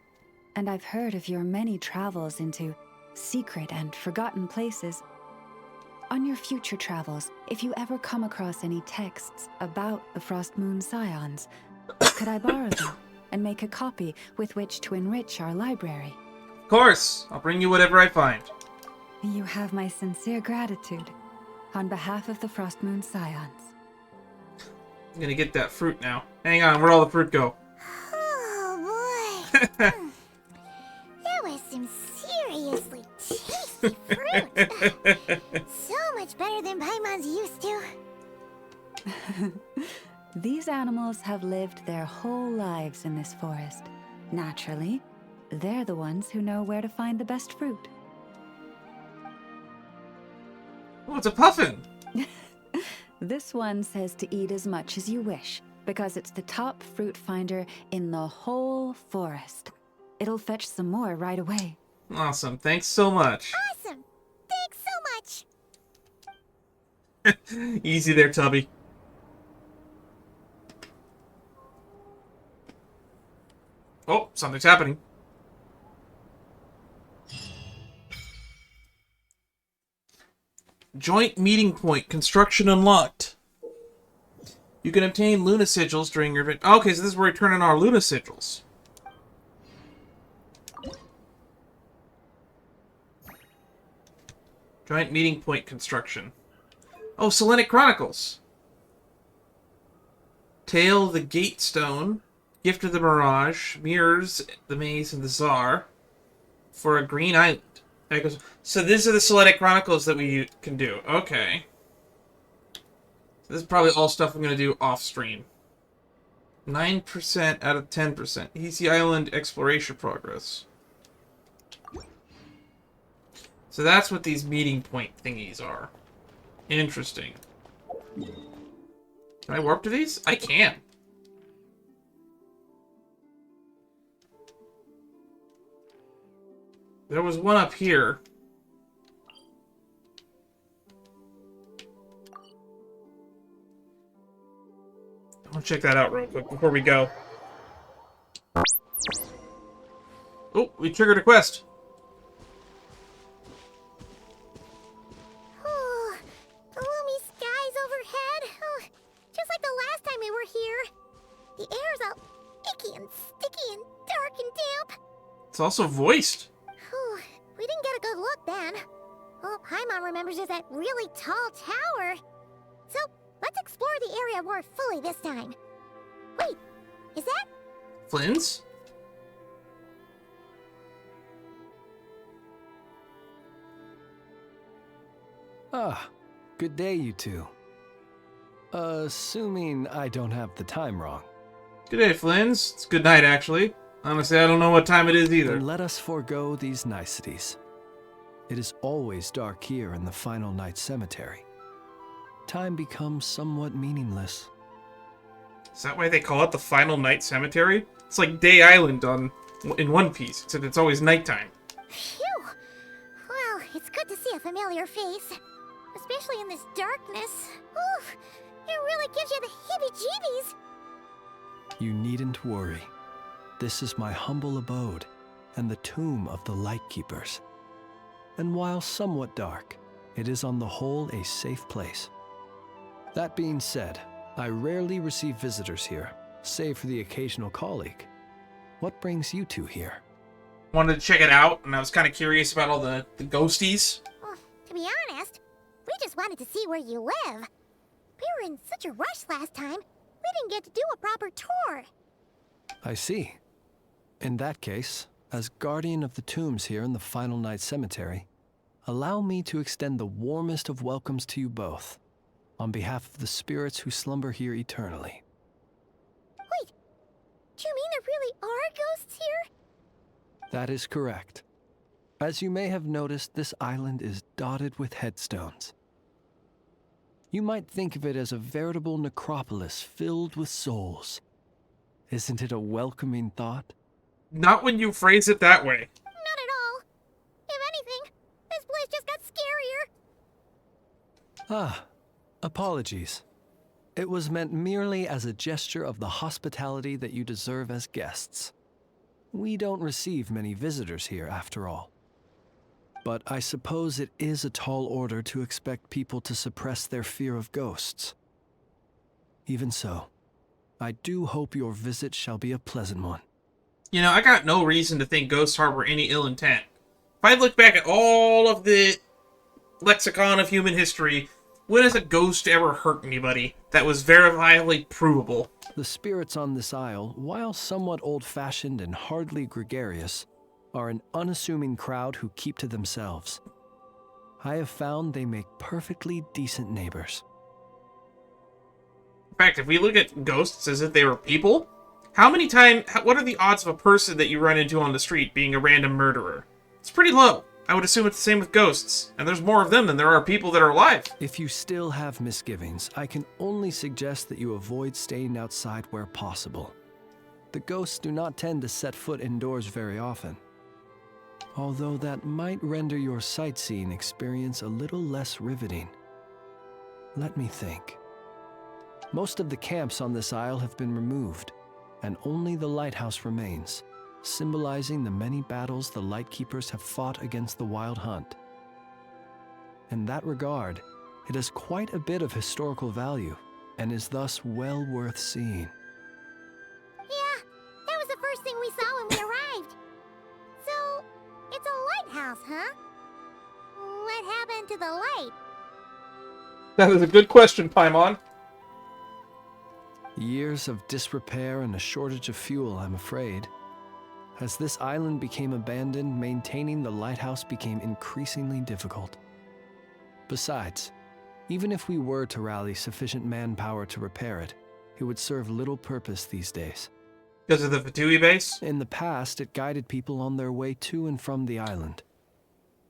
and I've heard of your many travels into secret and forgotten places. On your future travels, if you ever come across any texts about the Frostmoon Scions, could I borrow them and make a copy with which to enrich our library? Of course! I'll bring you whatever I find. You have my sincere gratitude, on behalf of the Frostmoon Scions. I'm gonna get that fruit now. Hang on, where'd all the fruit go? Oh boy. That was some seriously tasty fruit. So much better than Paimon's used to. These animals have lived their whole lives in this forest. Naturally, they're the ones who know where to find the best fruit. Oh, it's a puffin! This one says to eat as much as you wish, because it's the top fruit finder in the whole forest. It'll fetch some more right away. Awesome, thanks so much. Awesome. Thanks so much. Easy there, Tubby. Oh, something's happening. Joint meeting point. Construction unlocked. You can obtain Luna Sigils during your... Okay, so this is where we turn in our Luna Sigils. Joint meeting point construction. Oh, Selenic Chronicles. Tail the Gatestone. Gift of the Mirage. Mirrors the Maze and the Czar. For a green island. There goes. So these are the Selenic Chronicles that we can do. Okay. So this is probably all stuff I'm going to do off-stream. 9% out of 10%. Easy Island exploration progress. So that's what these meeting point thingies are. Interesting. Can I warp to these? I can. There was one up here. I want to check that out real quick before we go. Oh, we triggered a quest. Oh, gloomy skies overhead. Oh, just like the last time we were here. The air's all icky and sticky and dark and damp. It's also voiced. Whew, we didn't get a good look then. All Paimon remembers is that really tall tower. So, let's explore the area more fully this time. Wait, is that... Flynn's? Ah, good day, you two. Assuming I don't have the time wrong. Good day, Flynn's. It's good night, actually. Honestly, I don't know what time it is either. Then let us forego these niceties. It is always dark here in the Final Night Cemetery. Time becomes somewhat meaningless. Is that why they call it the Final Night Cemetery? It's like Day Island in One Piece, except it's always nighttime. Phew! Well, it's good to see a familiar face. Especially in this darkness. Oof! It really gives you the heebie-jeebies! You needn't worry. This is my humble abode, and the tomb of the Lightkeepers. And while somewhat dark, it is on the whole a safe place. That being said, I rarely receive visitors here, save for the occasional colleague. What brings you two here? Wanted to check it out, and I was kind of curious about all the ghosties. Well, to be honest, we just wanted to see where you live. We were in such a rush last time, we didn't get to do a proper tour. I see. In that case, as guardian of the tombs here in the Final Night Cemetery, allow me to extend the warmest of welcomes to you both, on behalf of the spirits who slumber here eternally. Wait, do you mean there really are ghosts here? That is correct. As you may have noticed, this island is dotted with headstones. You might think of it as a veritable necropolis filled with souls. Isn't it a welcoming thought? Not when you phrase it that way. Not at all. If anything, this place just got scarier. Ah, apologies. It was meant merely as a gesture of the hospitality that you deserve as guests. We don't receive many visitors here, after all. But I suppose it is a tall order to expect people to suppress their fear of ghosts. Even so, I do hope your visit shall be a pleasant one. You know, I got no reason to think ghosts harbor any ill intent. If I look back at all of the lexicon of human history, when has a ghost ever hurt anybody that was verifiably provable? The spirits on this isle, while somewhat old-fashioned and hardly gregarious, are an unassuming crowd who keep to themselves. I have found they make perfectly decent neighbors. In fact, if we look at ghosts as if they were people, what are the odds of a person that you run into on the street being a random murderer? It's pretty low. I would assume it's the same with ghosts, and there's more of them than there are people that are alive. If you still have misgivings, I can only suggest that you avoid staying outside where possible. The ghosts do not tend to set foot indoors very often. Although that might render your sightseeing experience a little less riveting. Let me think. Most of the camps on this isle have been removed, and only the lighthouse remains, symbolizing the many battles the Lightkeepers have fought against the Wild Hunt. In that regard, it has quite a bit of historical value, and is thus well worth seeing. Yeah, that was the first thing we saw when we arrived. So, it's a lighthouse, huh? What happened to the light? That is a good question, Paimon. Years of disrepair and a shortage of fuel, I'm afraid. As this island became abandoned, maintaining the lighthouse became increasingly difficult. Besides, even if we were to rally sufficient manpower to repair it, it would serve little purpose these days. Because of the Fatui base? In the past, it guided people on their way to and from the island.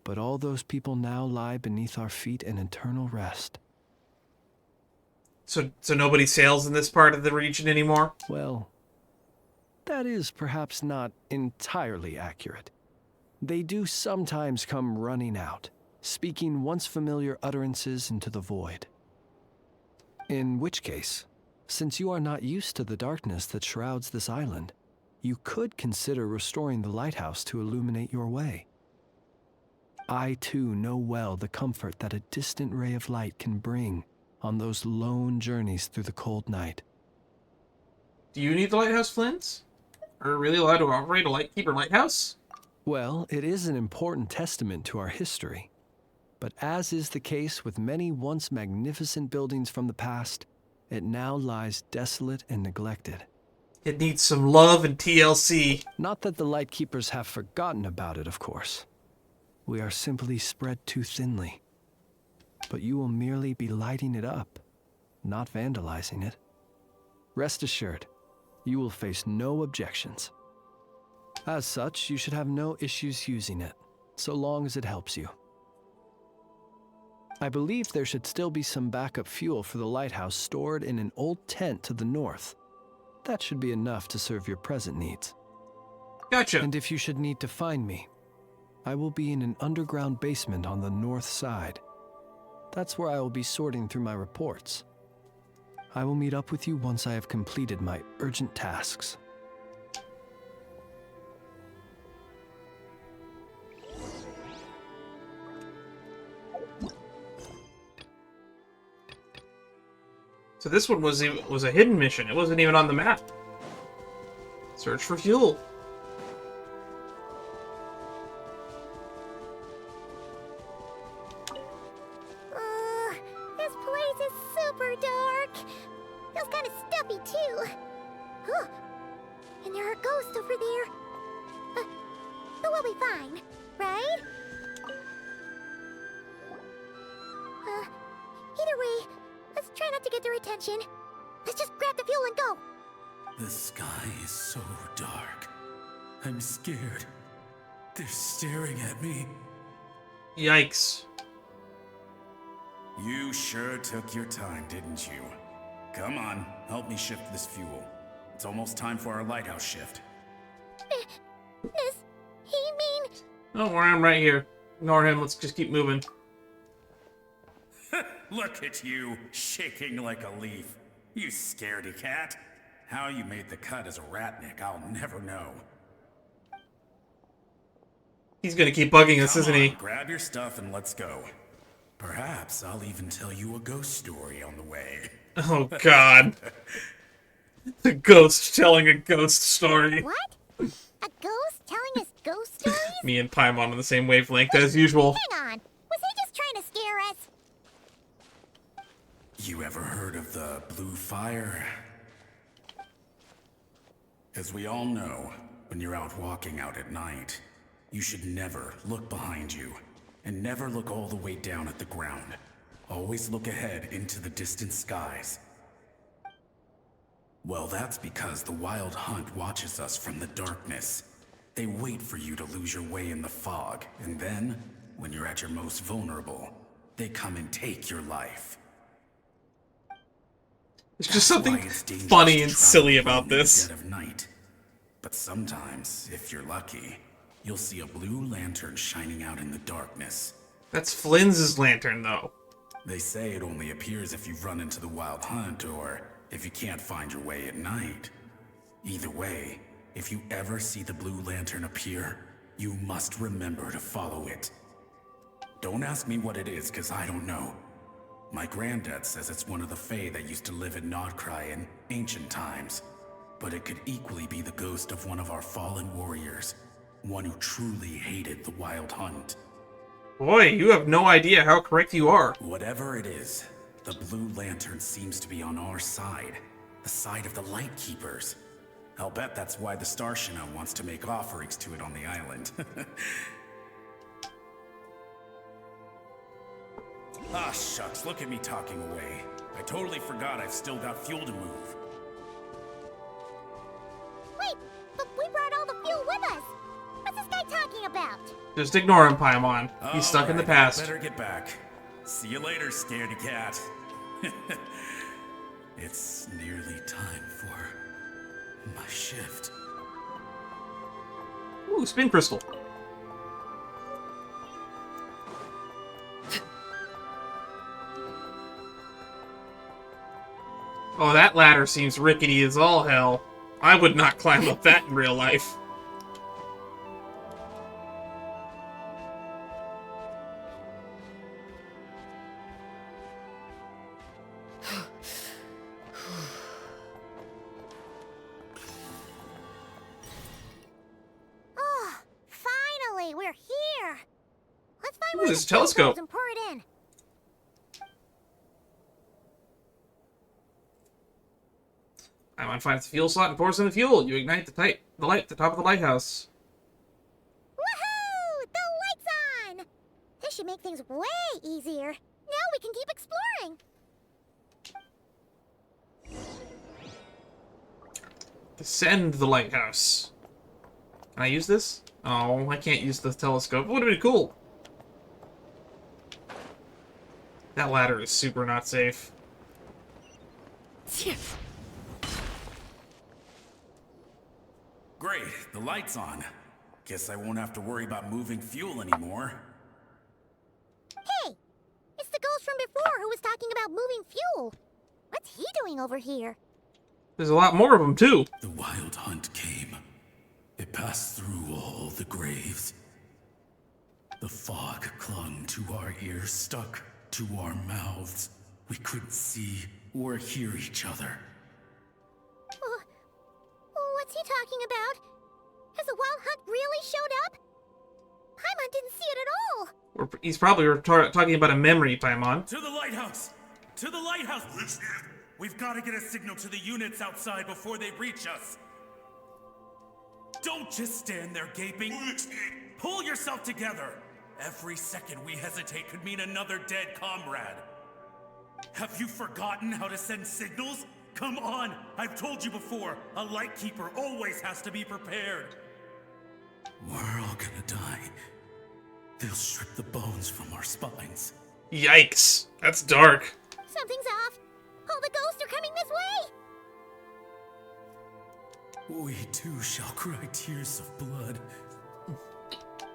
But all those people now lie beneath our feet in eternal rest. So nobody sails in this part of the region anymore? Well, that is perhaps not entirely accurate. They do sometimes come running out, speaking once familiar utterances into the void. In which case, since you are not used to the darkness that shrouds this island, you could consider restoring the lighthouse to illuminate your way. I too know well the comfort that a distant ray of light can bring on those lone journeys through the cold night. Do you need the lighthouse, Flint? Are you really allowed to operate a Lightkeeper lighthouse? Well, it is an important testament to our history. But as is the case with many once magnificent buildings from the past, it now lies desolate and neglected. It needs some love and TLC. Not that the Lightkeepers have forgotten about it, of course. We are simply spread too thinly. But you will merely be lighting it up, not vandalizing it. Rest assured, you will face no objections. As such, you should have no issues using it, so long as it helps you. I believe there should still be some backup fuel for the lighthouse stored in an old tent to the north, that should be enough to serve your present needs. Gotcha. And if you should need to find me, I will be in an underground basement on the north side. That's where I will be sorting through my reports. I will meet up with you once I have completed my urgent tasks. So this one was a hidden mission. It wasn't even on the map. Search for fuel. This place is super dark. Feels kind of stuffy too. Huh. And there are ghosts over there. But we'll be fine, right? Either way, let's try not to get their attention. Let's just grab the fuel and go. The sky is so dark. I'm scared. They're staring at me. Yikes. You sure took your time, didn't you? Come on, help me shift this fuel. It's almost time for our lighthouse shift. Does he mean... Don't worry, I'm right here. Ignore him, let's just keep moving. Look at you, shaking like a leaf. You scaredy cat. How you made the cut as a ratnik, I'll never know. He's gonna keep bugging us, isn't he? Grab your stuff and let's go. Perhaps I'll even tell you a ghost story on the way. Oh god. The ghost telling a ghost story. What? A ghost telling us ghost stories? Me and Paimon on the same wavelength as usual. Hang on. Was he just trying to scare us? You ever heard of the blue fire? As we all know, when you're out walking out at night, you should never look behind you, and never look all the way down at the ground. Always look ahead into the distant skies. Well, that's because the Wild Hunt watches us from the darkness. They wait for you to lose your way in the fog, and then, when you're at your most vulnerable, they come and take your life. There's just something funny and silly about this. Dead of night. But sometimes, if you're lucky, you'll see a blue lantern shining out in the darkness. That's Flynn's lantern, though. They say it only appears if you've run into the Wild Hunt or if you can't find your way at night. Either way, if you ever see the blue lantern appear, you must remember to follow it. Don't ask me what it is, because I don't know. My granddad says it's one of the Fae that used to live in Nodcry in ancient times. But it could equally be the ghost of one of our fallen warriors. One who truly hated the Wild Hunt. Boy, you have no idea how correct you are. Whatever it is, the blue lantern seems to be on our side. The side of the Light Keepers. I'll bet that's why the Starsand Shoal wants to make offerings to it on the island. Ah, shucks, look at me talking away. I totally forgot I've still got fuel to move. Wait, but we brought all the fuel with us. What's this guy talking about? Just ignore him, Paimon. He's stuck in the past. Better get back. See you later, scaredy cat. It's nearly time for my shift. Ooh, spin crystal. Oh, that ladder seems rickety as all hell. I would not climb up that in real life. Oh, finally, we're here. Let's find Ooh, one of there's the a telescope. and pour it in. Paimon finds the fuel slot and pours in the fuel. You ignite the light at the top of the lighthouse. Woohoo! The light's on! This should make things way easier. Now we can keep exploring. Descend the lighthouse. Can I use this? Oh, I can't use the telescope. It would have been cool. That ladder is super not safe. Great, the light's on. Guess I won't have to worry about moving fuel anymore. Hey! It's the ghost from before who was talking about moving fuel. What's he doing over here? There's a lot more of them, too. The Wild Hunt came. It passed through all the graves. The fog clung to our ears, stuck to our mouths. We couldn't see or hear each other. What's he talking about? Has the Wild Hunt really showed up? Paimon didn't see it at all. Or he's probably talking about a memory, Paimon. To the lighthouse! To the lighthouse! We've got to get a signal to the units outside before they reach us. Don't just stand there gaping. Pull yourself together. Every second we hesitate could mean another dead comrade. Have you forgotten how to send signals? Come on! I've told you before, a lightkeeper always has to be prepared. We're all gonna die. They'll strip the bones from our spines. Yikes. That's dark. Something's off. All the ghosts are coming this way. We too shall cry tears of blood.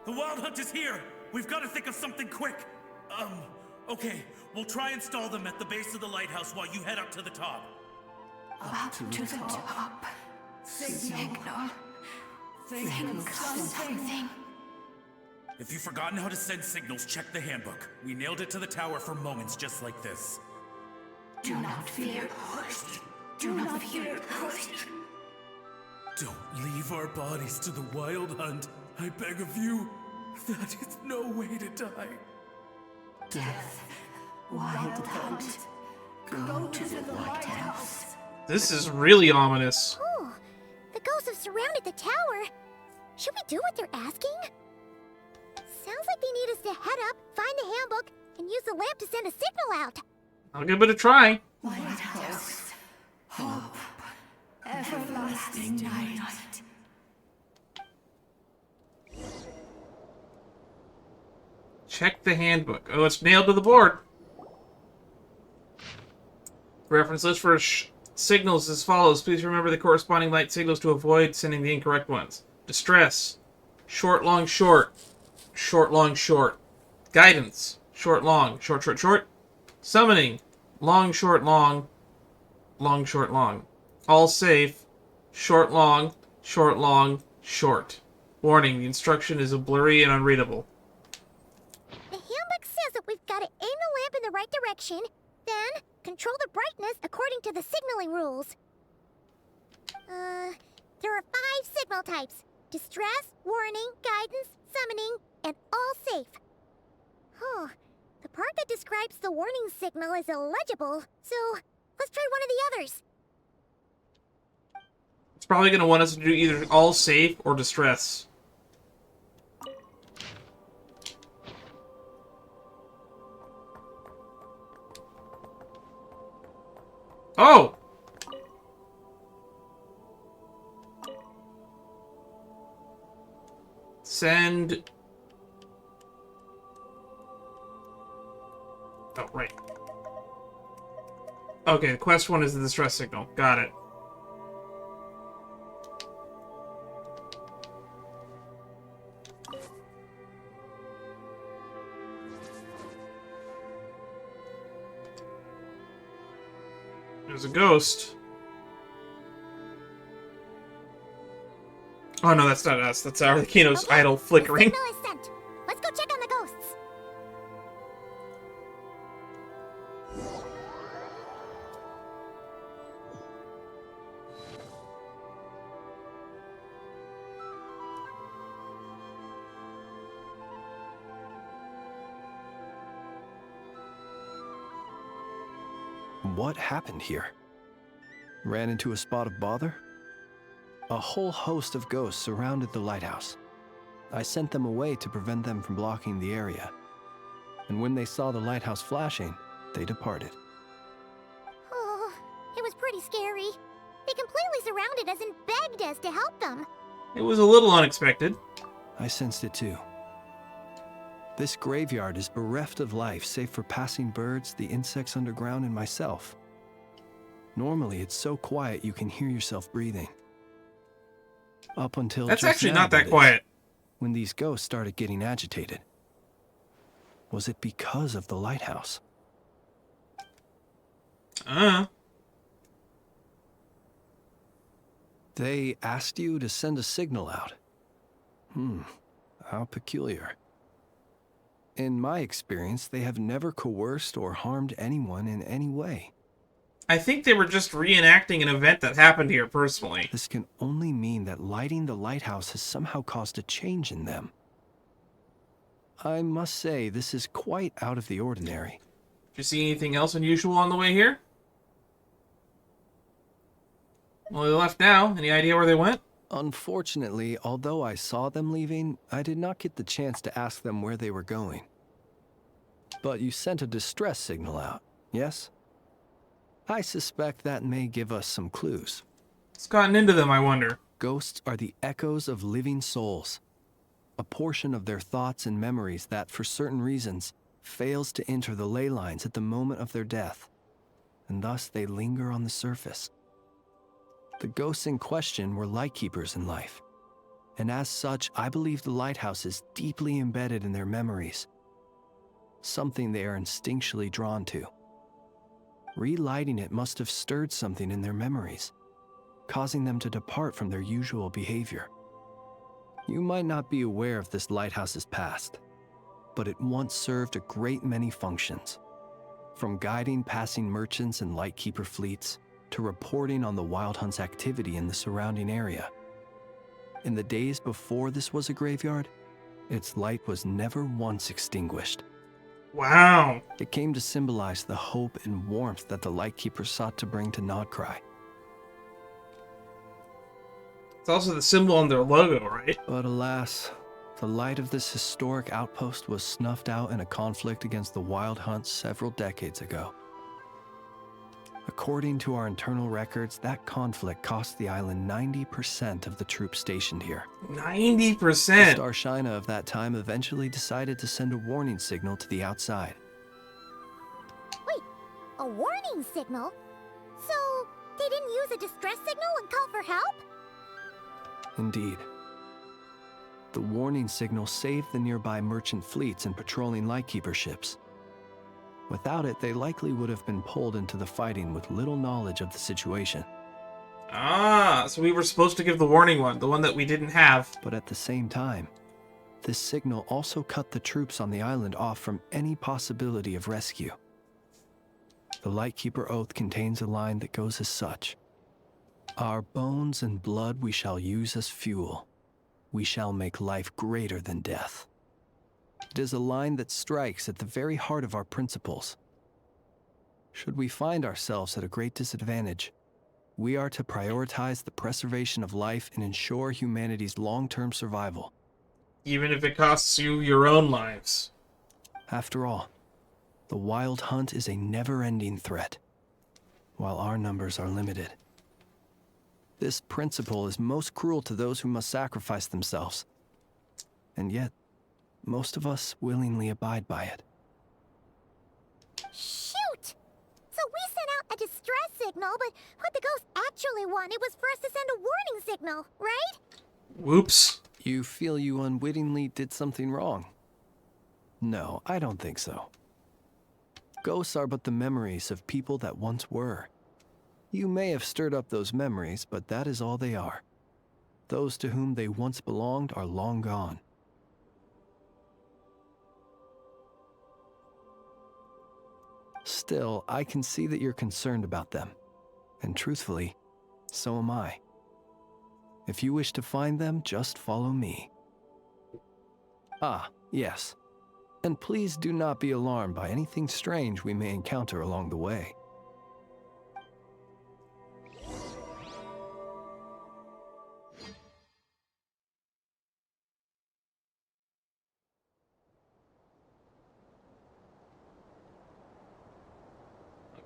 The Wild Hunt is here! We've got to think of something quick! Okay, we'll try and stall them at the base of the lighthouse while you head up to the top. Up to the top. Signal. Think of something. If you've forgotten how to send signals, check the handbook. We nailed it to the tower for moments just like this. Do not fear, host. Do not fear, host. Don't leave our bodies to the Wild Hunt. I beg of you. That is no way to die. Death. Wild Hunt. Go to the lighthouse. This is really ominous. Oh, the ghosts have surrounded the tower. Should we do what they're asking? Sounds like they need us to head up, find the handbook, and use the lamp to send a signal out. I'll give it a try. Lighthouse. Hope. Everlasting night. Check the handbook. Oh, it's nailed to the board. Reference list for signals as follows. Please remember the corresponding light signals to avoid sending the incorrect ones. Distress. Short, long, short. Short, long, short. Guidance. Short, long. Short, short, short. Summoning. Long, short, long. Long, short, long. All safe. Short, long. Short, long, short. Warning, the instruction is blurry and unreadable. The handbook says that we've got to aim the lamp in the right direction, then control the brightness according to the signaling rules. There are 5 signal types. Distress, warning, guidance, summoning, and all safe. Oh, the part that describes the warning signal is illegible, so let's try one of the others. It's probably going to want us to do either all safe or distress. Oh! Send... Oh, right. Okay, the quest one is the distress signal. Got it. There's a ghost. Oh no, that's not us. That's Arlecchino's idol flickering. The signal is sent. Let's go check on the ghosts. What happened here? Ran into a spot of bother? A whole host of ghosts surrounded the lighthouse. I sent them away to prevent them from blocking the area. And when they saw the lighthouse flashing, they departed. Oh, it was pretty scary. They completely surrounded us and begged us to help them. It was a little unexpected. I sensed it too. This graveyard is bereft of life save for passing birds, the insects underground, and myself. Normally, it's so quiet you can hear yourself breathing. Up until That's just actually now, not that is, quiet. when these ghosts started getting agitated. Was it because of the lighthouse? They asked you to send a signal out. How peculiar. In my experience, they have never coerced or harmed anyone in any way. I think they were just reenacting an event that happened here personally. This can only mean that lighting the lighthouse has somehow caused a change in them. I must say, this is quite out of the ordinary. Did you see anything else unusual on the way here? Well, they left now. Any idea where they went? Unfortunately, although I saw them leaving, I did not get the chance to ask them where they were going. But you sent a distress signal out, yes? I suspect that may give us some clues. What's gotten into them, I wonder? Ghosts are the echoes of living souls. A portion of their thoughts and memories that, for certain reasons, fails to enter the ley lines at the moment of their death, and thus they linger on the surface. The ghosts in question were lightkeepers in life, and as such, I believe the lighthouse is deeply embedded in their memories, something they are instinctually drawn to. Relighting it must have stirred something in their memories, causing them to depart from their usual behavior. You might not be aware of this lighthouse's past, but it once served a great many functions, from guiding passing merchants and lightkeeper fleets to reporting on the Wild Hunt's activity in the surrounding area. In the days before this was a graveyard, its light was never once extinguished. Wow. It came to symbolize the hope and warmth that the Lightkeeper sought to bring to Nodcry. It's also the symbol on their logo, right? But alas, the light of this historic outpost was snuffed out in a conflict against the Wild Hunt several decades ago. According to our internal records, that conflict cost the island 90% of the troops stationed here. 90%? The Starshina of that time eventually decided to send a warning signal to the outside. Wait, a warning signal? So, they didn't use a distress signal and call for help? Indeed. The warning signal saved the nearby merchant fleets and patrolling lightkeeper ships. Without it, they likely would have been pulled into the fighting with little knowledge of the situation. Ah, so we were supposed to give the warning one, the one that we didn't have. But at the same time, this signal also cut the troops on the island off from any possibility of rescue. The Lightkeeper Oath contains a line that goes as such: "Our bones and blood we shall use as fuel. We shall make life greater than death." It is a line that strikes at the very heart of our principles. Should we find ourselves at a great disadvantage, we are to prioritize the preservation of life and ensure humanity's long-term survival. Even if it costs you your own lives. After all, the Wild Hunt is a never-ending threat, while our numbers are limited. This principle is most cruel to those who must sacrifice themselves, and yet, most of us willingly abide by it. Shoot! So we sent out a distress signal, but what the ghost actually wanted was for us to send a warning signal, right? Whoops. You feel you unwittingly did something wrong? No, I don't think so. Ghosts are but the memories of people that once were. You may have stirred up those memories, but that is all they are. Those to whom they once belonged are long gone. Still, I can see that you're concerned about them. And truthfully, so am I. If you wish to find them, just follow me. Ah, yes. And please do not be alarmed by anything strange we may encounter along the way.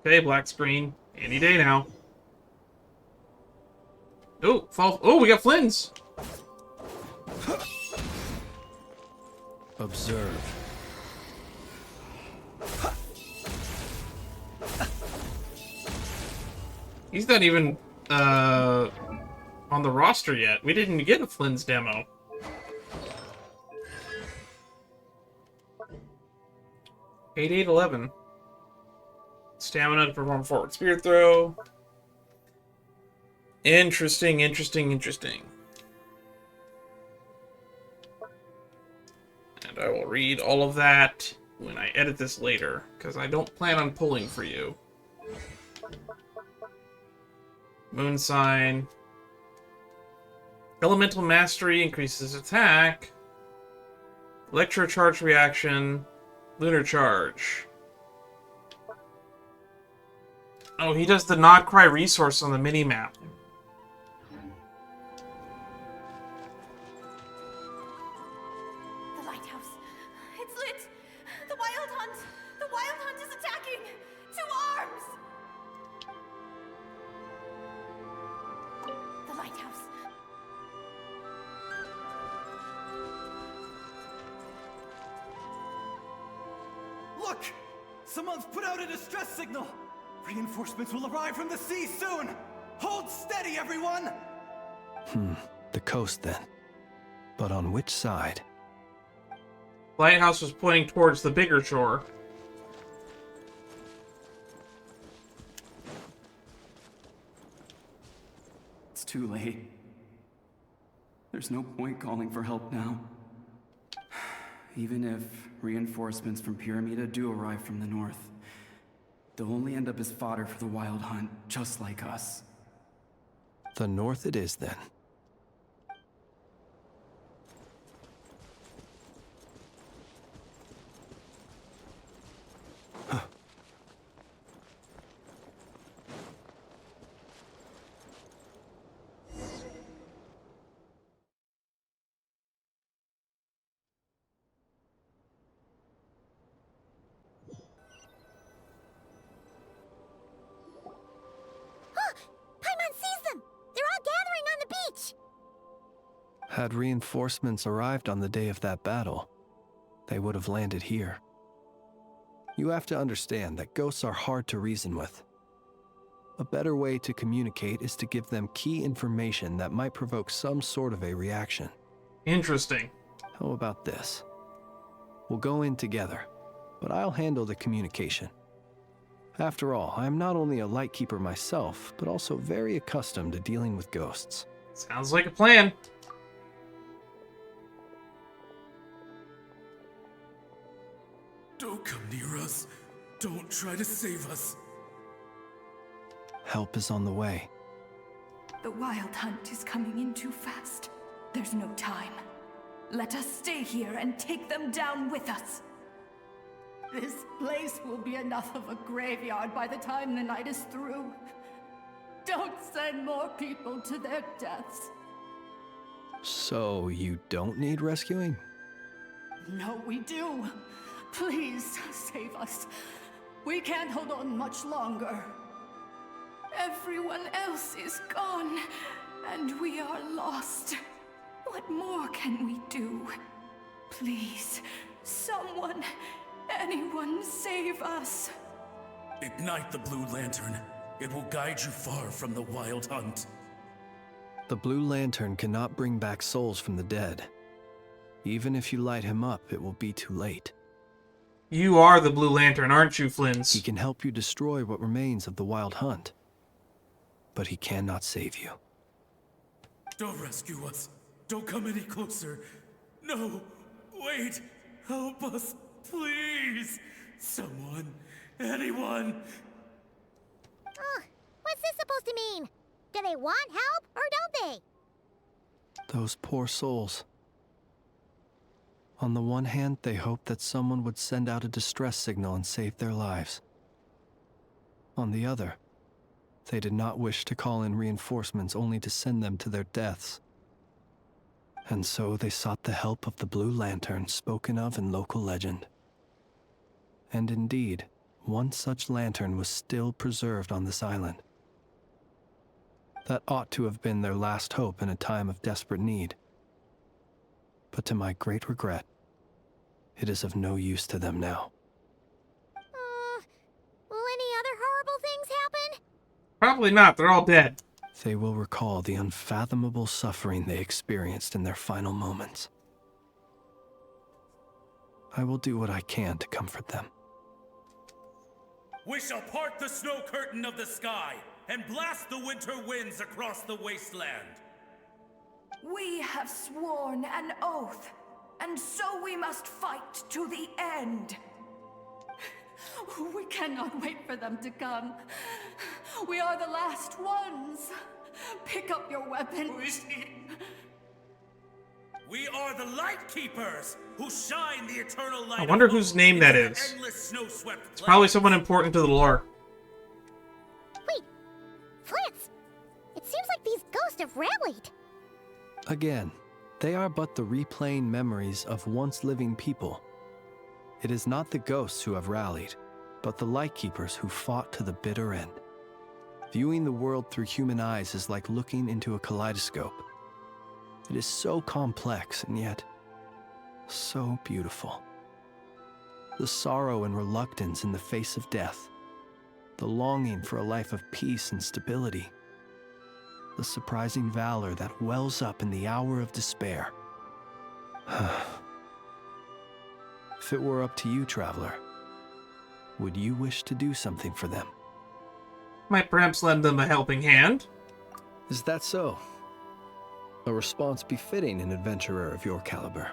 Okay, black screen. Any day now. Oh, fall. Oh, we got Flynn's. Observe. He's not even, on the roster yet. We didn't get a Flynn's demo. (8-8-11). Stamina to perform forward spear throw. Interesting, interesting, interesting. And I will read all of that when I edit this later, because I don't plan on pulling for you. Moon sign. Elemental mastery increases attack. Electro charge reaction. Lunar charge. Oh, he does the Nod Cry resource on the mini-map. The lighthouse. It's lit. The wild hunt. The wild hunt is attacking. To arms. The lighthouse. Look! Someone's put out a distress signal! Reinforcements will arrive from the sea soon! Hold steady, everyone! The coast then. But on which side? Lighthouse was pointing towards the bigger shore. It's too late. There's no point calling for help now. Even if reinforcements from Pyramida do arrive from the north, they'll only end up as fodder for the Wild Hunt, just like us. The north it is then. Had reinforcements arrived on the day of that battle, they would have landed here. You have to understand that ghosts are hard to reason with. A better way to communicate is to give them key information that might provoke some sort of a reaction. Interesting. How about this? We'll go in together, but I'll handle the communication. After all, I am not only a lightkeeper myself, but also very accustomed to dealing with ghosts. Sounds like a plan. Don't come near us. Don't try to save us. Help is on the way. The Wild Hunt is coming in too fast. There's no time. Let us stay here and take them down with us. This place will be enough of a graveyard by the time the night is through. Don't send more people to their deaths. So you don't need rescuing? No, we do. Please, save us. We can't hold on much longer. Everyone else is gone, and we are lost. What more can we do? Please, someone, anyone save us. Ignite the blue lantern. It will guide you far from the Wild Hunt. The blue lantern cannot bring back souls from the dead. Even if you light him up, it will be too late. You are the Blue Lantern, aren't you, Flynn's? He can help you destroy what remains of the Wild Hunt, but he cannot save you. Don't rescue us. Don't come any closer. No, wait. Help us, please. Someone, anyone. What's this supposed to mean? Do they want help, or don't they? Those poor souls. On the one hand, they hoped that someone would send out a distress signal and save their lives. On the other, they did not wish to call in reinforcements only to send them to their deaths. And so they sought the help of the Blue Lantern spoken of in local legend. And indeed, one such lantern was still preserved on this island. That ought to have been their last hope in a time of desperate need. But to my great regret, it is of no use to them now. Will any other horrible things happen? Probably not. They're all dead. they will recall the unfathomable suffering they experienced in their final moments. I will do what I can to comfort them. We shall part the snow curtain of the sky and blast the winter winds across the wasteland. We have sworn an oath, and so we must fight to the end. We cannot wait for them to come. We are the last ones. Pick up your weapons. We are the Light Keepers, who shine the eternal light. I wonder whose name that is. It's probably someone important to the lore. Wait, Flintz! It seems like these ghosts have rallied. Again, they are but the replaying memories of once living people. It is not the ghosts who have rallied, but the Lightkeepers who fought to the bitter end. Viewing the world through human eyes is like looking into a kaleidoscope. It is so complex and yet so beautiful. The sorrow and reluctance in the face of death, the longing for a life of peace and stability, the surprising valor that wells up in the hour of despair. If it were up to you, traveler, would you wish to do something for them? Might perhaps lend them a helping hand. Is that so? A response befitting an adventurer of your caliber.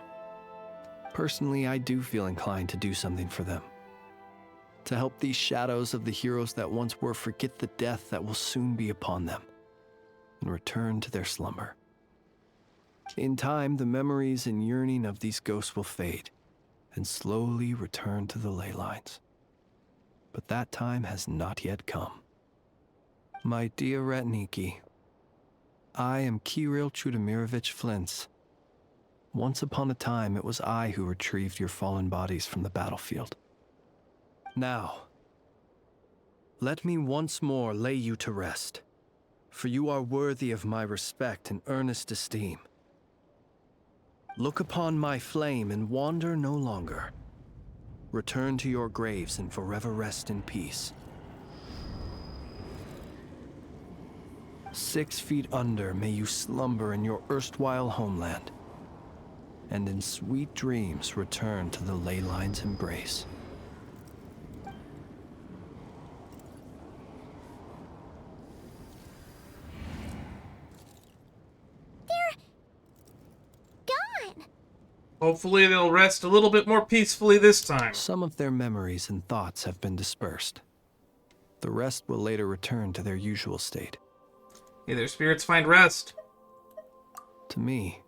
Personally, I do feel inclined to do something for them. To help these shadows of the heroes that once were forget the death that will soon be upon them, and return to their slumber. In time, the memories and yearning of these ghosts will fade, and slowly return to the ley lines. But that time has not yet come. My dear Retniki, I am Kirill Chudamirovich Flintz. Once upon a time, it was I who retrieved your fallen bodies from the battlefield. Now, let me once more lay you to rest, for you are worthy of my respect and earnest esteem. Look upon my flame and wander no longer. Return to your graves and forever rest in peace. 6 feet under may you slumber in your erstwhile homeland, and in sweet dreams return to the ley line's embrace. They're gone. Hopefully they'll rest a little bit more peacefully this time. Some of their memories and thoughts have been dispersed. The rest will later return to their usual state. May their spirits find rest. To me,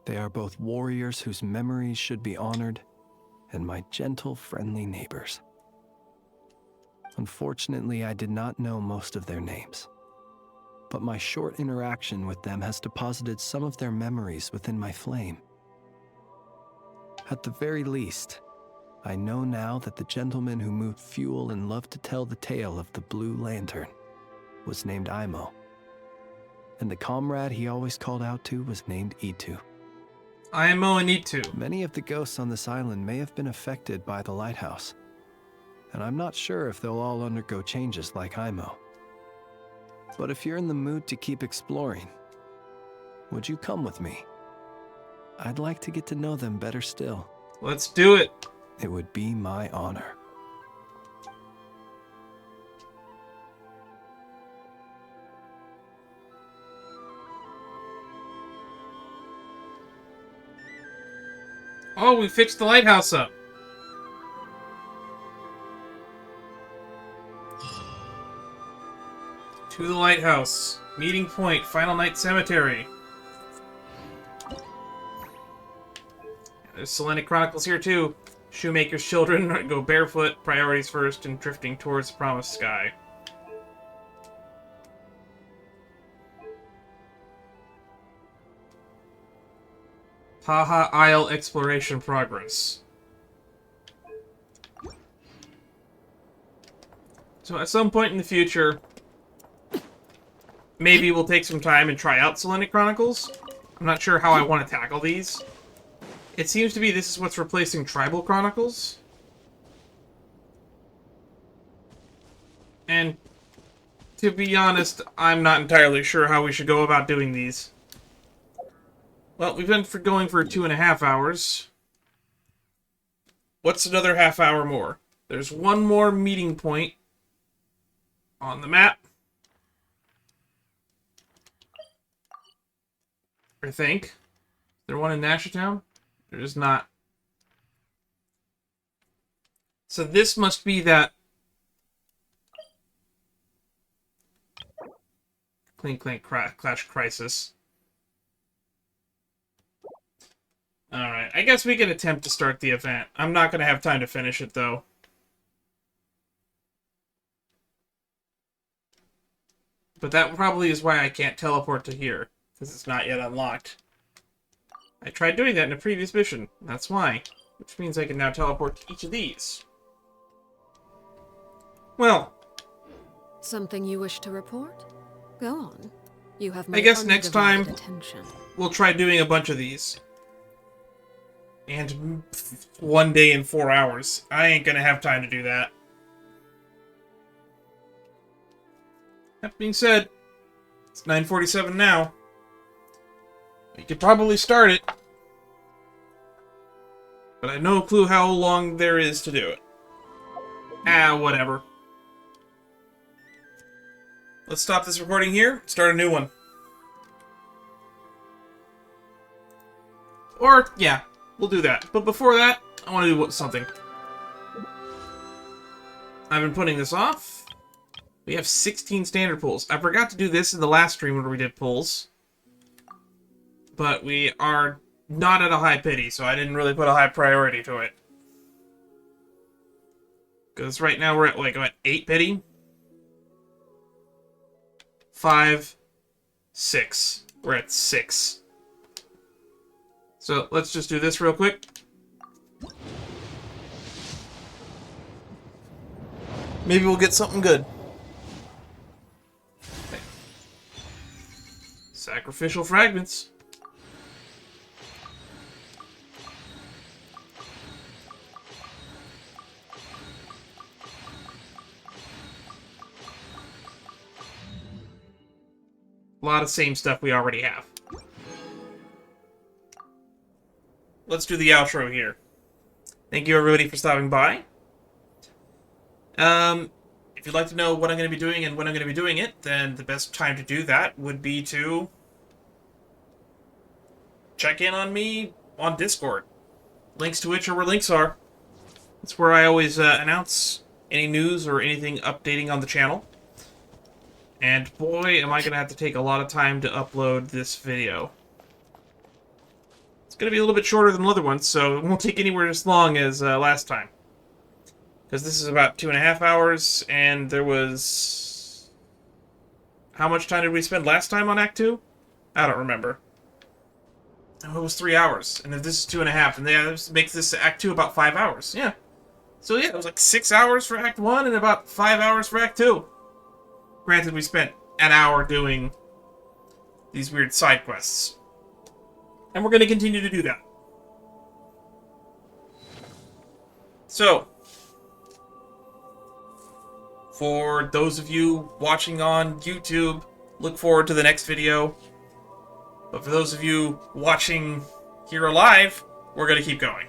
they are both warriors whose memories should be honored, and my gentle, friendly neighbors. Unfortunately, I did not know most of their names, but my short interaction with them has deposited some of their memories within my flame. At the very least, I know now that the gentleman who moved fuel and loved to tell the tale of the Blue Lantern was named Imo, and the comrade he always called out to was named Itu. Imo and Itu. Many of the ghosts on this island may have been affected by the Lighthouse, and I'm not sure if they'll all undergo changes like Imo. But if you're in the mood to keep exploring, would you come with me? I'd like to get to know them better still. Let's do it. It would be my honor. Oh, we fixed the lighthouse up. To the lighthouse. Meeting point, Final Night Cemetery. There's Selenic Chronicles here too. Shoemaker's children go barefoot, priorities first, and drifting towards the promised sky. Haha Isle exploration progress. So at some point in the future, maybe we'll take some time and try out Selenic Chronicles. I'm not sure how I want to tackle these. It seems to be this is what's replacing Tribal Chronicles. And To be honest, I'm not entirely sure how we should go about doing these. Well, we've been going for 2.5 hours. What's another half hour more? There's one more meeting point on the map. I think. Is there one in Nasha Town? There is not. So this must be that Clink Clash Crisis. Alright, I guess we can attempt to start the event. I'm not going to have time to finish it, though. But that probably is why I can't teleport to here, because it's not yet unlocked. I tried doing that in a previous mission. That's why. Which means I can now teleport to each of these. Well. Something you wish to report? Go on. You have my I guess next time attention. We'll try doing a bunch of these. And 1 day and 4 hours. I ain't gonna have time to do that. That being said, it's 9:47 now. We could probably start it. But I have no clue how long there is to do it. Ah, whatever. Let's stop this recording here, start a new one. Or, yeah, we'll do that. But before that, I want to do something. I've been putting this off. We have 16 standard pulls. I forgot to do this in the last stream where we did pulls. But we are not at a high pity, so I didn't really put a high priority to it. Because right now we're at, like, what, 8 pity? 5, 6. We're at 6. So let's just do this real quick. Maybe we'll get something good. Okay. Sacrificial fragments. A lot of same stuff we already have. Let's do the outro here. Thank you everybody for stopping by. If you'd like to know what I'm going to be doing and when I'm going to be doing it, then the best time to do that would be to check in on me on Discord. Links to which are where links are. That's where I always announce any news or anything updating on the channel. And boy, am I going to have to take a lot of time to upload this video. It's going to be a little bit shorter than the other ones, so it won't take anywhere as long as last time. Because this is about 2.5 hours, and there was... How much time did we spend last time on Act 2? I don't remember. Oh, it was 3 hours, and if this is 2.5, and that makes this Act 2 about 5 hours. Yeah. So yeah, it was like 6 hours for Act 1 and about 5 hours for Act 2. Granted, we spent an hour doing these weird side quests. And we're going to continue to do that. So, for those of you watching on YouTube, look forward to the next video. But for those of you watching here live, we're going to keep going.